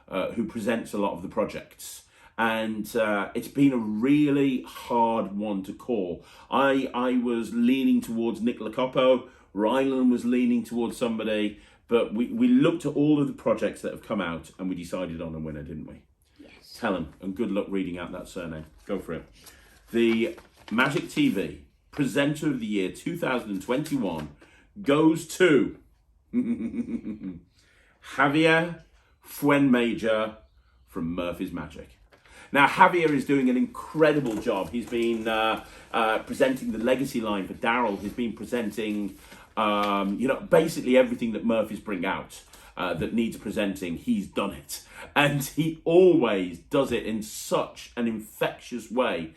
who presents a lot of the projects. And it's been a really hard one to call. I was leaning towards Nick Locopo. Ryland was leaning towards somebody. But we looked at all of the projects that have come out and we decided on a winner, didn't we? Yes. Tell him, and good luck reading out that surname. Go for it. The Magic TV Presenter of the Year 2021 goes to Javier Fuenmayor from Murphy's Magic. Now, Javier is doing an incredible job. He's been presenting the legacy line for Daryl. He's been presenting, basically everything that Murphy's bring out that needs presenting. He's done it. And he always does it in such an infectious way.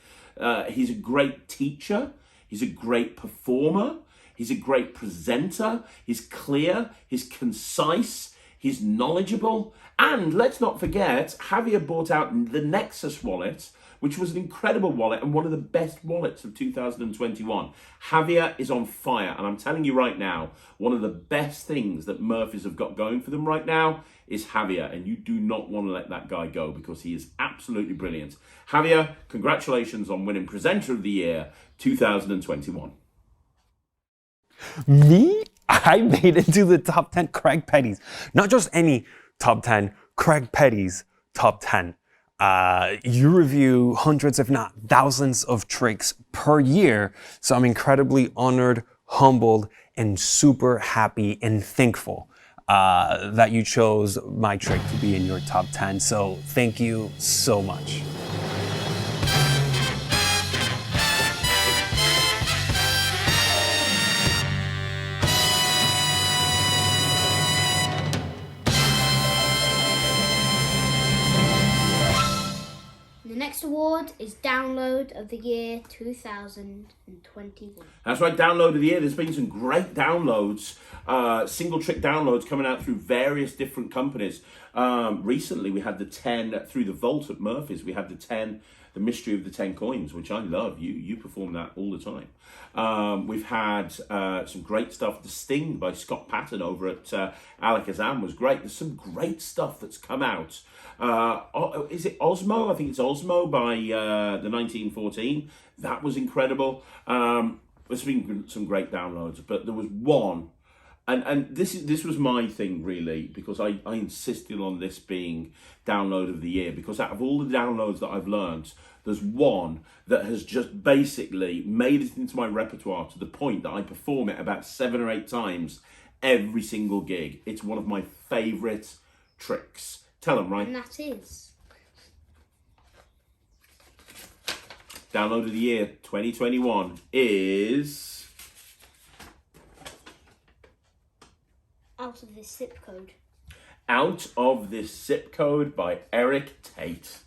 He's a great teacher. He's a great performer. He's a great presenter. He's clear. He's concise. He's knowledgeable. And let's not forget, Javier bought out the Nexus wallet, which was an incredible wallet and one of the best wallets of 2021. Javier is on fire. And I'm telling you right now, one of the best things that Murphys have got going for them right now is Javier. And you do not want to let that guy go because he is absolutely brilliant. Javier, congratulations on winning Presenter of the Year 2021. Me? I made it to the top 10 Craig Petty's. Not just any top 10, Craig Petty's top 10. You review hundreds, if not thousands of tricks per year. So I'm incredibly honored, humbled, and super happy and thankful that you chose my trick to be in your top 10. So thank you so much. The next award is Download of the Year 2021. That's right, Download of the Year. There's been some great downloads, single trick downloads coming out through various different companies. Recently, we had the 10 through the vault at Murphy's. We had the mystery of the 10 coins, which I love. You perform that all the time. We've had some great stuff. The Sting by Scott Patton over at Alakazam was great. There's some great stuff that's come out. Is it Osmo? I think it's Osmo by the 1914. That was incredible. There's been some great downloads, but there was one, and this was my thing really, because I insisted on this being download of the year, because out of all the downloads that I've learned, there's one that has just basically made it into my repertoire to the point that I perform it about 7 or 8 times every single gig. It's one of my favourite tricks. Tell them, right? And that is... Download of the year 2021 is... Out of this zip code. Out of This Zip Code by Eric Tate.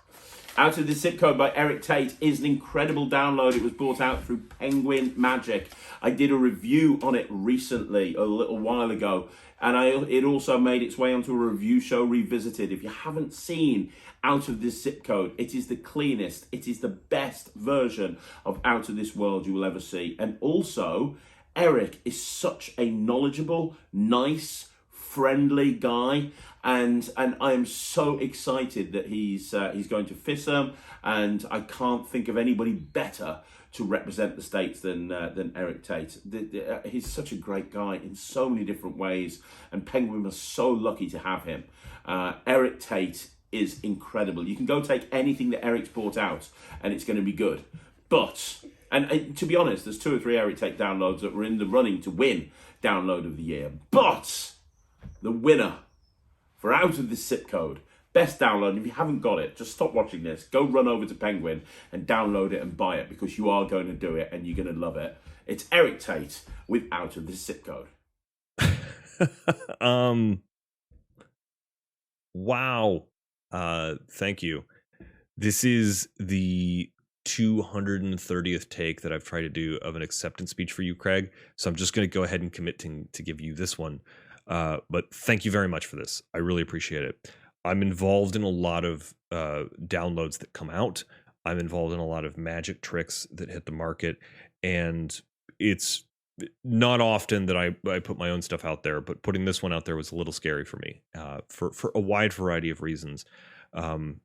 Out of This Zip Code by Eric Tate is an incredible download. It was brought out through Penguin Magic. I did a review on it recently, a little while ago, and it also made its way onto a review show revisited. If you haven't seen Out of This Zip Code, it is the cleanest, it is the best version of Out of This World you will ever see. And also, Eric is such a knowledgeable, nice, friendly guy, and I am so excited that he's going to FISM, and I can't think of anybody better to represent the States than Eric Tate. He's such a great guy in so many different ways, and Penguin was so lucky to have him. Eric Tate is incredible. You can go take anything that Eric's brought out, and it's going to be good. But, and to be honest, there's 2 or 3 Eric Tate downloads that were in the running to win download of the year. But the winner for Out of This Zip Code, best download, and if you haven't got it, just stop watching this, go run over to Penguin and download it and buy it, because you are going to do it and you're going to love it. It's Eric Tate with Out of This Zip Code. Wow. Thank you. This is the 230th take that I've tried to do of an acceptance speech for you, Craig. So I'm just going to go ahead and commit to give you this one. But thank you very much for this. I really appreciate it. I'm involved in a lot of downloads that come out. I'm involved in a lot of magic tricks that hit the market. And it's not often that I put my own stuff out there, but putting this one out there was a little scary for me for a wide variety of reasons. And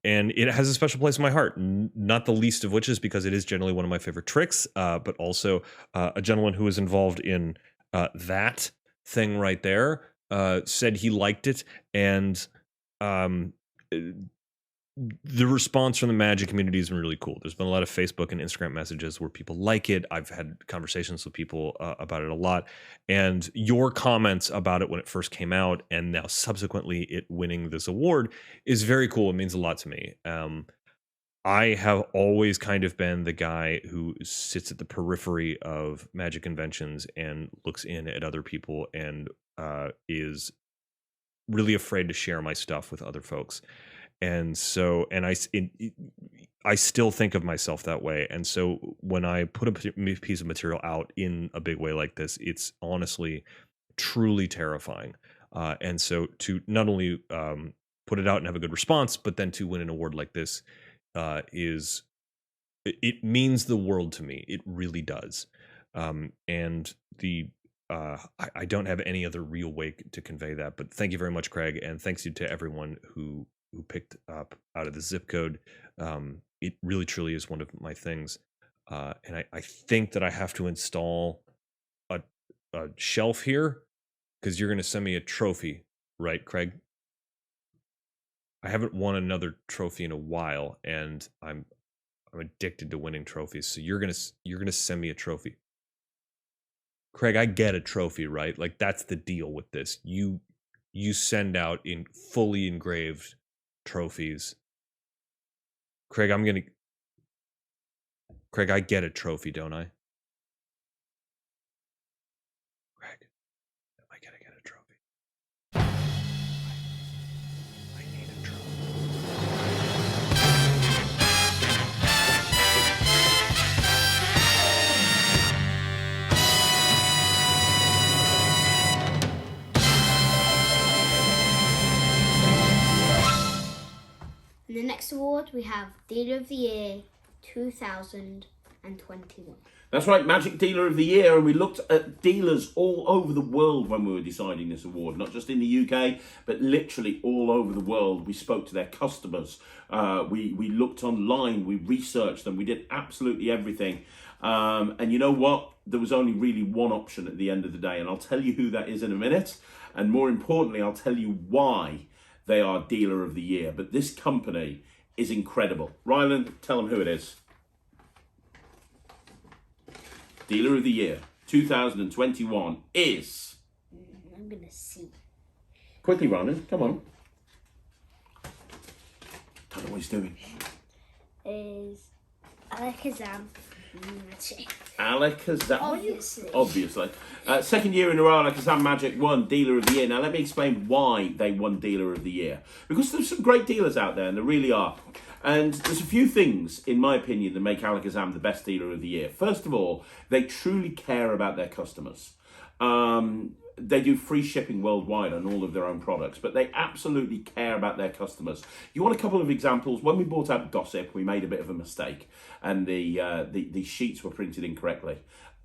it has a special place in my heart, not the least of which is because it is generally one of my favorite tricks, but also a gentleman who was involved in that thing right there said he liked it, and the response from the Magic community has been really cool. There's been a lot of Facebook and Instagram messages where people like it. I've had conversations with people about it a lot, and your comments about it when it first came out and now subsequently it winning this award is very cool. It means a lot to me. I have always kind of been the guy who sits at the periphery of Magic conventions and looks in at other people and is really afraid to share my stuff with other folks. And so, and I still think of myself that way. And so when I put a piece of material out in a big way like this, it's honestly truly terrifying. And so to not only put it out and have a good response, but then to win an award like this, it means the world to me. It really does. And I don't have any other real way to convey that, but thank you very much, Craig. And thanks to everyone who picked up Out of the Zip Code. It really truly is one of my things. And I think that I have to install a shelf here because you're going to send me a trophy, right, Craig? I haven't won another trophy in a while, and I'm addicted to winning trophies. So you're gonna send me a trophy, Craig. I get a trophy, right? Like that's the deal with this. You send out in fully engraved trophies, Craig. Craig, I get a trophy, don't I? Craig, am I gonna get a trophy? I need a trophy. And the next award we have Dealer of the Year 2021. That's right, Magic Dealer of the Year, and we looked at dealers all over the world when we were deciding this award, not just in the UK, but literally all over the world. We spoke to their customers, we looked online, we researched them, we did absolutely everything. And you know what? There was only really one option at the end of the day, and I'll tell you who that is in a minute. And more importantly, I'll tell you why they are Dealer of the Year. But this company is incredible. Ryland, tell them who it is. Dealer of the Year 2021 is... I'm going to see. Quickly, Ryland, come on. Don't know what he's doing. Is Alakazam Magic. Alakazam. Obviously. Second year in a row, Alakazam Magic won Dealer of the Year. Now, let me explain why they won Dealer of the Year. Because there's some great dealers out there, and there really are. And there's a few things, in my opinion, that make Alakazam the best dealer of the year. First of all, they truly care about their customers. They do free shipping worldwide on all of their own products, but they absolutely care about their customers. You want a couple of examples? When we bought out Gossip, we made a bit of a mistake, and the sheets were printed incorrectly.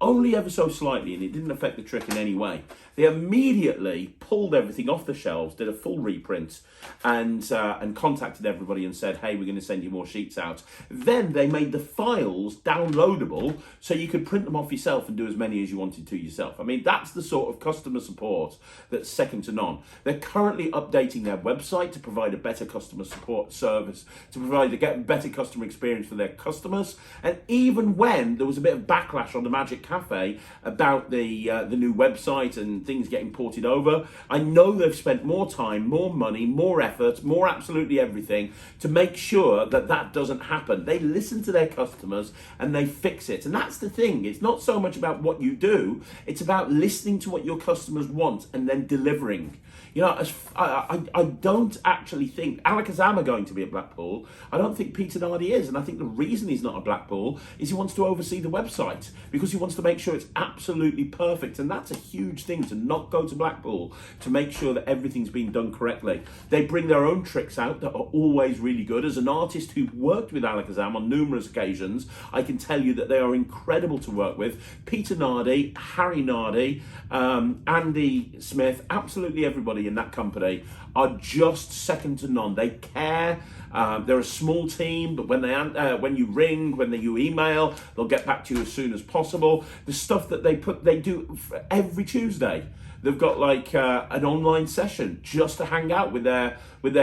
Only ever so slightly, and it didn't affect the trick in any way. They immediately pulled everything off the shelves, did a full reprint, and contacted everybody and said, hey, we're going to send you more sheets out. Then they made the files downloadable so you could print them off yourself and do as many as you wanted to yourself. I mean, that's the sort of customer support that's second to none. They're currently updating their website to provide a better customer support service, to provide a better customer experience for their customers. And even when there was a bit of backlash on the Magic Cafe about the new website and things getting ported over, I know they've spent more time, more money, more effort, more absolutely everything to make sure that that doesn't happen. They listen to their customers and they fix it. And that's the thing. It's not so much about what you do. It's about listening to what your customers want and then delivering. You know, I don't actually think Alakazam are going to be at Blackpool. I don't think Peter Nardi is. And I think the reason he's not at Blackpool is he wants to oversee the website because he wants to make sure it's absolutely perfect. And that's a huge thing, to not go to Blackpool, to make sure that everything's being done correctly. They bring their own tricks out that are always really good. As an artist who worked with Alakazam on numerous occasions, I can tell you that they are incredible to work with. Peter Nardi, Harry Nardi, Andy Smith, absolutely everybody in that company are just second to none. They care. They're a small team, but when you ring, when you email, they'll get back to you as soon as possible. The stuff that they do every Tuesday. They've got like an online session just to hang out with their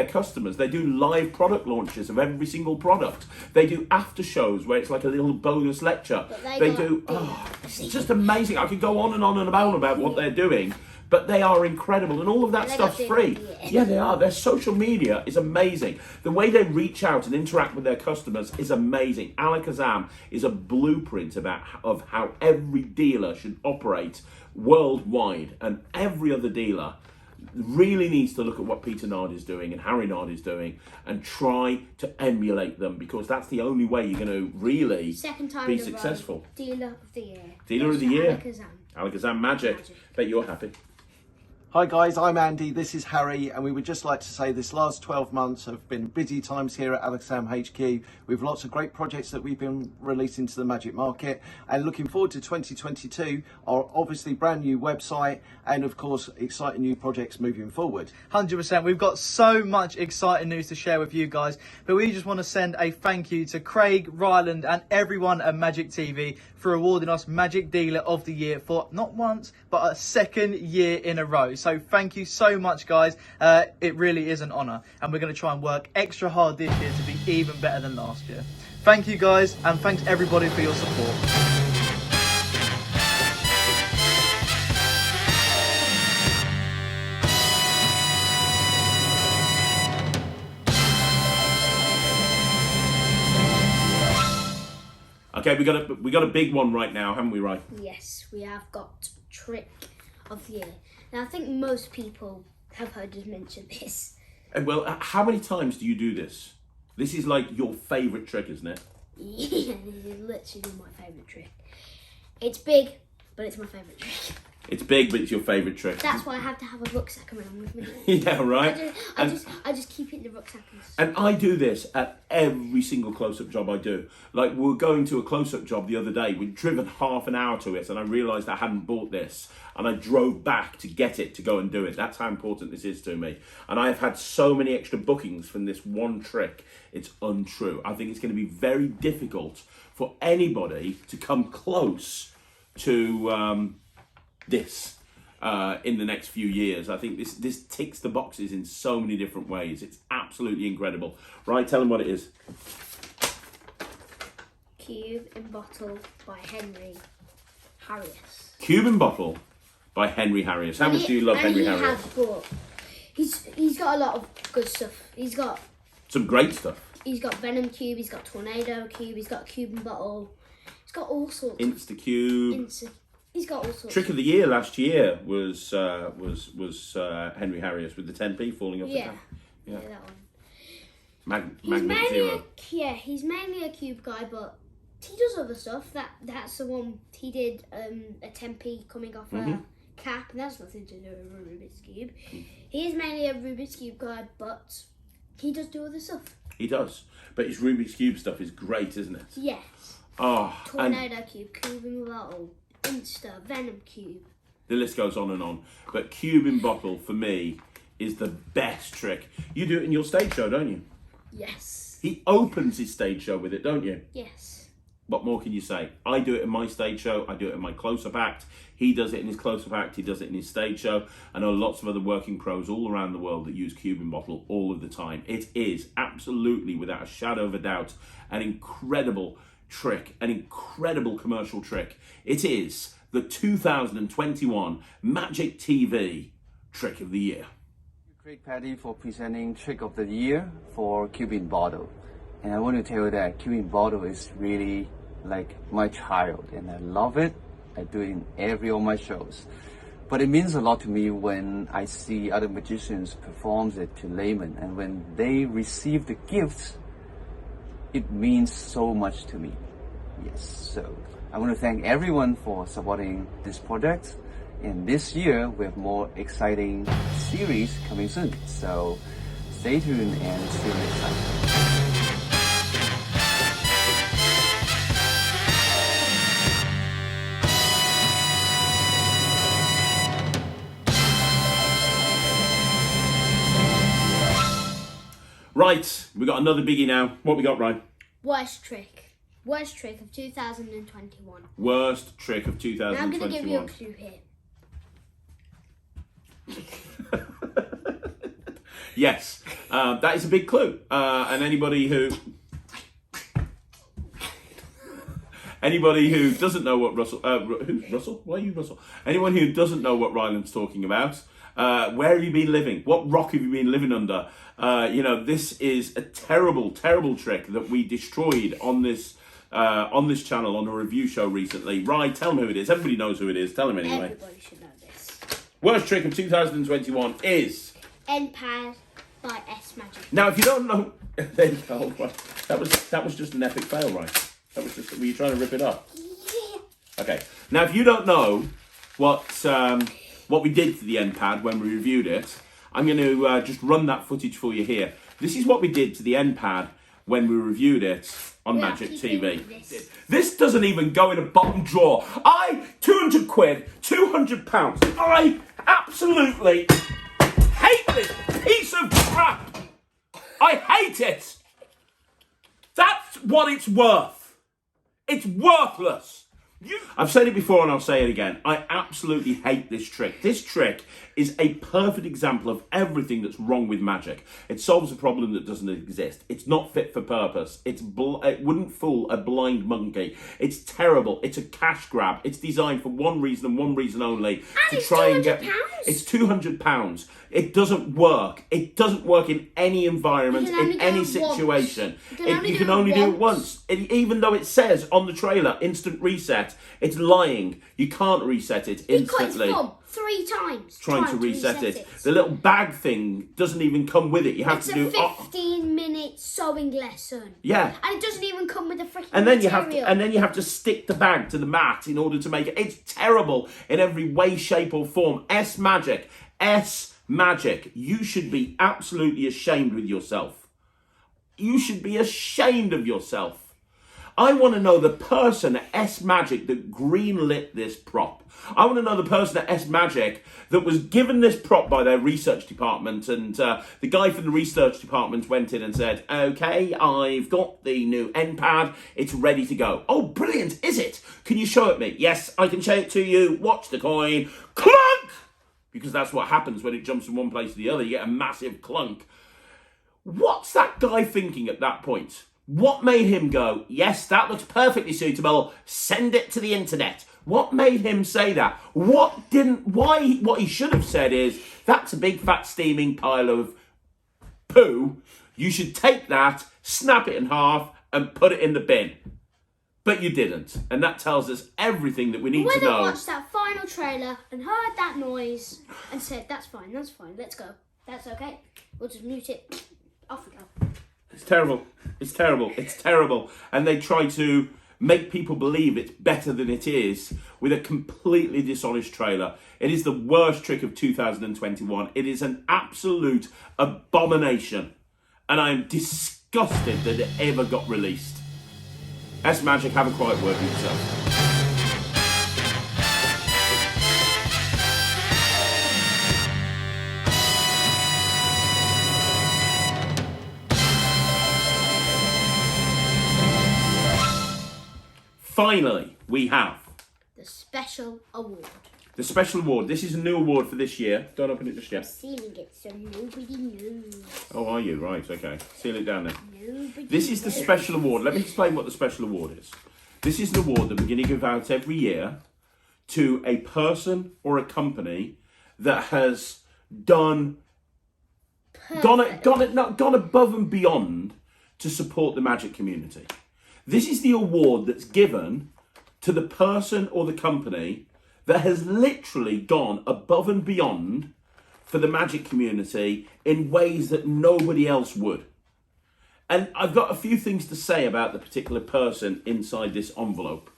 customers. They do live product launches of every single product. They do after shows where it's like a little bonus lecture. It's just amazing. I could go on and on about what they're doing. But they are incredible, and all of that stuff's free. Yeah, they are. Their social media is amazing. The way they reach out and interact with their customers is amazing. Alakazam is a blueprint of how every dealer should operate worldwide, and every other dealer really needs to look at what Peter Nard is doing and Harry Nard is doing and try to emulate them, because that's the only way you're going to really be successful. Dealer of the Year. Dealer of the Year. Alakazam Magic. Bet you're happy. Hi guys, I'm Andy, this is Harry, and we would just like to say this last 12 months have been busy times here at Alakazam HQ with lots of great projects that we've been releasing to the Magic market, and looking forward to 2022, our obviously brand new website and of course exciting new projects moving forward. 100%, we've got so much exciting news to share with you guys, but we just want to send a thank you to Craig, Ryland and everyone at Magic TV for awarding us Magic Dealer of the Year for not once but a second year in a row. So thank you so much guys, it really is an honour, and we're going to try and work extra hard this year to be even better than last year. Thank you guys, and thanks everybody for your support. Okay, we got a big one right now, haven't we, Ray? Yes, we have got Trick of the Year. Now, I think most people have heard us mention this. Well, how many times do you do this? This is like your favourite trick, isn't it? Yeah, this is literally my favourite trick. It's big, but it's my favourite trick. It's big, but it's your favourite trick. That's why I have to have a rucksack around with me. Yeah, right. I just keep it in the rucksack. And I do this at every single close-up job I do. Like, we were going to a close-up job the other day. We'd driven half an hour to it, and I realised I hadn't bought this. And I drove back to get it, to go and do it. That's how important this is to me. And I have had so many extra bookings from this one trick. It's untrue. I think it's going to be very difficult for anybody to come close to this in the next few years. I think this ticks the boxes in so many different ways. It's absolutely incredible. Right, tell them what it is. Cube in Bottle by Henry Harris. Cube in Bottle by Henry Harris. How much do you love Henry Harris? He's got a lot of good stuff. He's got Some great stuff. He's got Venom Cube, he's got Tornado Cube, he's got Cube and Bottle. He's got all sorts. Instacube. He's got all sorts. Trick of the year last year was Henry Harris with the 10p falling off the top. Yeah, that one. Magnet Zero. He's mainly a cube guy, but he does other stuff. That's the one he did a 10p coming off a cap, and that's nothing to do with a Rubik's Cube. He is mainly a Rubik's Cube guy, but he does do other stuff. He does, but his Rubik's Cube stuff is great, isn't it? Yes. Oh, Tornado Cube, Cube in Bottle, Insta, Venom Cube. The list goes on and on. But Cube in Bottle, for me, is the best trick. You do it in your stage show, don't you? Yes. He opens his stage show with it, don't you? Yes. What more can you say? I do it in my stage show. I do it in my close-up act. He does it in his close-up act. He does it in his stage show. I know lots of other working pros all around the world that use Cube in Bottle all of the time. It is absolutely, without a shadow of a doubt, an incredible trick, an incredible commercial trick. It is the 2021 Magic TV Trick of the Year. Craig Petty for presenting Trick of the Year for Cube in Bottle. And I want to tell you that Cube in Bottle is really like my child, and I love it. I do it in every of my shows. But it means a lot to me when I see other magicians perform it to laymen, and when they receive the gifts, it means so much to me. Yes, so I want to thank everyone for supporting this project. And this year, we have more exciting series coming soon. So stay tuned and see you next time. Right, we got another biggie now. What we got, Ryan? Worst trick. Worst trick of 2021. Worst trick of Now 2021. I'm going to give you a clue here. Yes, that is a big clue. And anybody who doesn't know what who's Russell? Why are you Russell? Anyone who doesn't know what Ryland's talking about, where have you been living? What rock have you been living under? This is a terrible, terrible trick that we destroyed on this channel on a review show recently. Ryan, tell them who it is. Everybody knows who it is. Tell them anyway. Everybody should know this. Worst trick of 2021 is N-Pad by S Magic. Now, if you don't know, there you go. That was just an epic fail, right? That was just. Were you trying to rip it up? Yeah. Okay. Now, if you don't know what we did to the N-Pad when we reviewed it, I'm going to just run that footage for you here. This is what we did to the N-Pad when we reviewed it on Magic TV. This doesn't even go in a bottom drawer. 200 quid, £200. I absolutely hate this piece of crap. I hate it. That's what it's worth. It's worthless. I've said it before and I'll say it again. I absolutely hate this trick. This trick is a perfect example of everything that's wrong with magic. It solves a problem that doesn't exist. It's not fit for purpose. It wouldn't fool a blind monkey. It's terrible. It's a cash grab. It's designed for one reason and one reason only. And it's £200. It's £200. It doesn't work. It doesn't work in any environment, in any situation. You can only do it once. Even though it says on the trailer, instant reset, it's lying. You can't reset it instantly. 3 times trying to reset it. The little bag thing doesn't even come with it. You have it's to do a 15-minute sewing lesson. Yeah. And it doesn't even come with a freaking and then material. you have to stick the bag to the mat in order to make it. It's terrible in every way, shape, or form. S Magic. You should be absolutely ashamed with yourself. You should be ashamed of yourself. I want to know the person at S Magic that greenlit this prop. I want to know the person at S Magic that was given this prop by their research department, and the guy from the research department went in and said, okay, I've got the new end pad, it's ready to go. Oh, brilliant, is it? Can you show it me? Yes, I can show it to you. Watch the coin. Clunk! Because that's what happens when it jumps from one place to the other. You get a massive clunk. What's that guy thinking at that point? What made him go, yes, that looks perfectly suitable, send it to the internet? What made him say that? What he should have said is, that's a big fat steaming pile of poo. You should take that, snap it in half, and put it in the bin. But you didn't. And that tells us everything that we need to know. Whether watched that final trailer and heard that noise and said, that's fine, let's go. That's okay. We'll just mute it. Off we go. It's terrible. It's terrible. It's terrible. And they try to make people believe it's better than it is with a completely dishonest trailer. It is the worst trick of 2021. It is an absolute abomination. And I am disgusted that it ever got released. S Magic, have a quiet word with yourself. Finally, we have the special award. The special award. This is a new award for this year. Don't open it just yet. I'm sealing it so nobody knows. Oh, are you? Right, okay. Seal it down then. Nobody This is the knows. special award. Let me explain what the special award is. This is an award that we're going to give out every year to a person or a company that has gone above and beyond to support the Magic community. This is the award that's given to the person or the company that has literally gone above and beyond for the Magic community in ways that nobody else would. And I've got a few things to say about the particular person inside this envelope.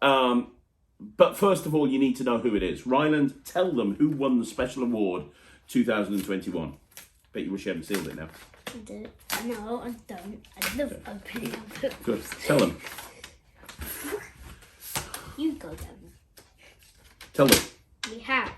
But first of all, you need to know who it is. Ryland, tell them who won the special award 2021. Bet you wish you hadn't sealed it now. No, I don't. I love opening up. Good. Tell them. You go then. Tell them. We have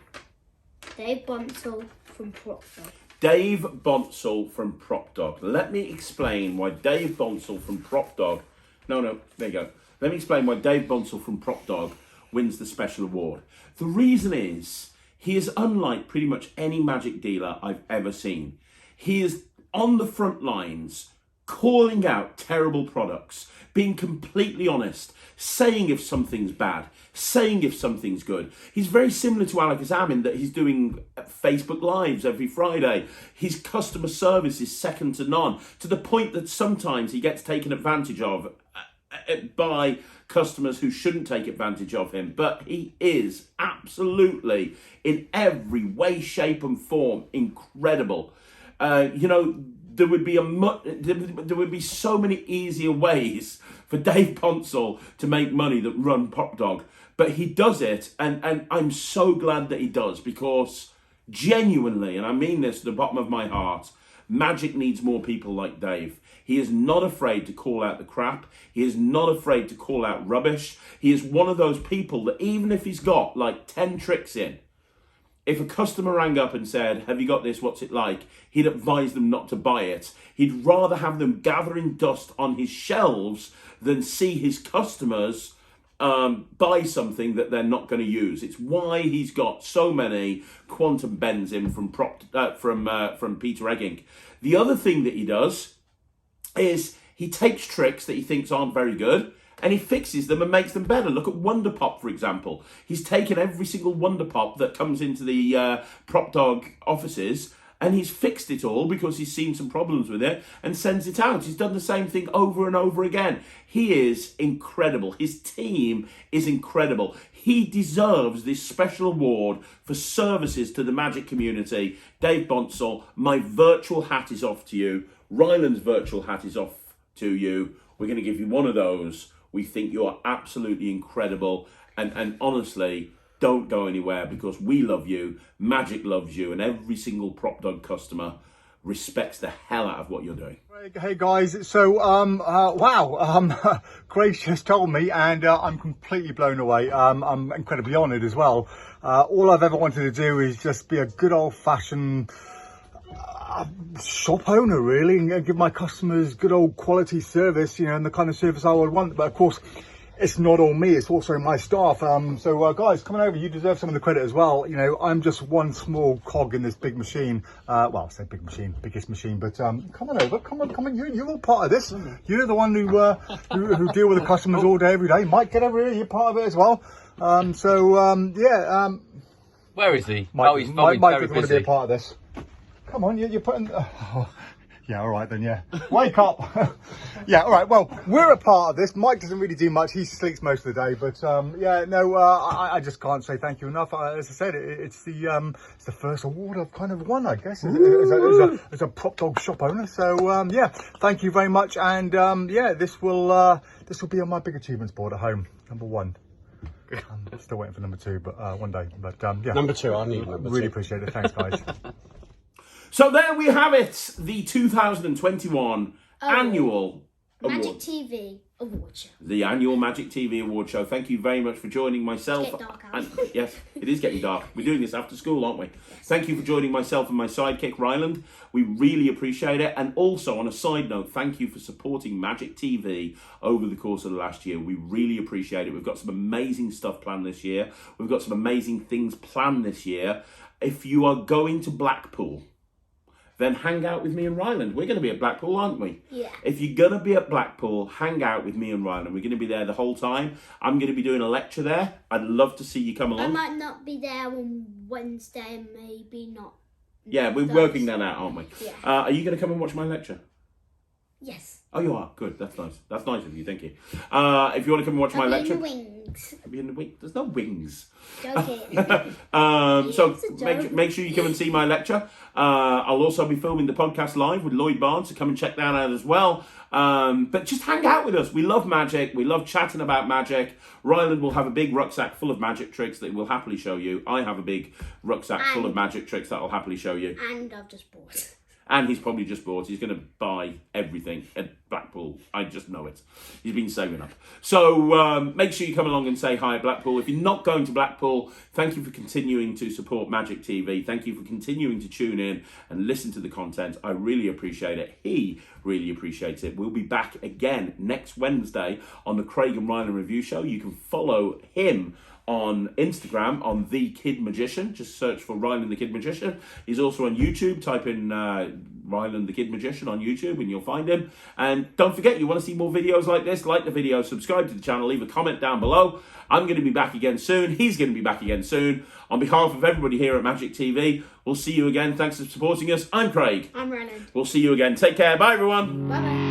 Dave Bonsall from Proctor. Dave Bonsall from Prop Dog. Let me explain why Dave Bonsall from Prop Dog. No, there you go. Let me explain why Dave Bonsall from Prop Dog wins the special award. The reason is he is unlike pretty much any Magic dealer I've ever seen. He is on the front lines, calling out terrible products, being completely honest, saying if something's bad, saying if something's good. He's very similar to Alakazam in that he's doing Facebook Lives every Friday. His customer service is second to none, to the point that sometimes he gets taken advantage of by customers who shouldn't take advantage of him. But he is absolutely, in every way, shape and form, incredible. There would be so many easier ways for Dave Bonsall to make money that run Prop Dog, but he does it, and I'm so glad that he does, because genuinely, and I mean this to the bottom of my heart, Magic needs more people like Dave. He is not afraid to call out the crap. He is not afraid to call out rubbish. He is one of those people that even if he's got like 10 tricks in, if a customer rang up and said, have you got this, what's it like? He'd advise them not to buy it. He'd rather have them gathering dust on his shelves than see his customers buy something that they're not going to use. It's why he's got so many quantum bends in from Peter Egging. The other thing that he does is he takes tricks that he thinks aren't very good and he fixes them and makes them better. Look at Wonder Pop, for example. He's taken every single Wonder Pop that comes into the Prop Dog offices and he's fixed it all because he's seen some problems with it and sends it out. He's done the same thing over and over again. He is incredible. His team is incredible. He deserves this special award for services to the magic community. Dave Bonsall, my virtual hat is off to you. Ryland's virtual hat is off to you. We're going to give you one of those. We think you are absolutely incredible. And honestly, don't go anywhere because we love you, Magic loves you, and every single Prop Dog customer respects the hell out of what you're doing. Hey guys, so wow, Craig just told me, and I'm completely blown away. I'm incredibly honoured as well. All I've ever wanted to do is just be a good old-fashioned shop owner, really, and give my customers good old quality service, you know, and the kind of service I would want. But of course, it's not all me, it's also my staff. So guys, come on over, you deserve some of the credit as well. You know, I'm just one small cog in this big machine. Well, I say big machine, biggest machine, but come on over, come on, you're all part of this. You're the one who deal with the customers all day, every day. Mike, get over here, you're part of it as well. Yeah. Where is he? Mike, He's Mike very doesn't want to be busy. a part of this. Come on, you're putting... Yeah, all right then, yeah. Wake up. Yeah, all right, well, we're a part of this. Mike doesn't really do much. He sleeps most of the day. But, yeah, no, I just can't say thank you enough. As I said, it's the first award I've kind of won, I guess, as a Prop Dog shop owner. So, yeah, thank you very much. And, yeah, this will be on my big achievements board at home, number 1. I'm still waiting for number 2, but one day. But, yeah. Number 2, I need number 2. Really appreciate it. Thanks, guys. So there we have it, the 2021 annual Magic award. TV Award Show. The annual Magic TV Award Show. Thank you very much for joining myself. It's getting dark out. And, yes, it is getting dark. We're doing this after school, aren't we? Yes. Thank you for joining myself and my sidekick, Ryland. We really appreciate it. And also, on a side note, thank you for supporting Magic TV over the course of the last year. We really appreciate it. We've got some amazing stuff planned this year. We've got some amazing things planned this year. If you are going to Blackpool, then hang out with me and Ryland. We're going to be at Blackpool, aren't we? Yeah. If you're going to be at Blackpool, hang out with me and Ryland. We're going to be there the whole time. I'm going to be doing a lecture there. I'd love to see you come along. I might not be there on Wednesday, maybe not. Yeah, we're working that out, aren't we? Yeah. Are you going to come and watch my lecture? Yes. Oh, you are? Good. That's nice. That's nice of you. Thank you. If you want to come and watch my I'll be lecture... in the wings. I'll be in the wings. There's no wings. Okay. So make sure you come and see my lecture. I'll also be filming the podcast live with Lloyd Barnes, so come and check that out as well. But just hang out with us. We love magic. We love chatting about magic. Ryland will have a big rucksack full of magic tricks that we'll happily show you. I have a big rucksack full of magic tricks that I'll happily show you. And I've just bought. And he's probably just bought. He's going to buy everything at Blackpool. I just know it. He's been saving up. So make sure you come along and say hi at Blackpool. If you're not going to Blackpool, thank you for continuing to support Magic TV. Thank you for continuing to tune in and listen to the content. I really appreciate it. He really appreciates it. We'll be back again next Wednesday on the Craig and Ryland Review Show. You can follow him on Instagram on The Kid Magician. Just search for Ryland the Kid Magician. He's also on YouTube. Type in Ryland the Kid Magician on YouTube and you'll find him. And don't forget, you want to see more videos like this, like the video, subscribe to the channel, leave a comment down below. I'm going to be back again soon. He's going to be back again soon. On behalf of everybody here at Magic TV, we'll see you again. Thanks for supporting us. I'm Craig. I'm Ryland. We'll see you again. Take care. Bye, everyone. Bye-bye.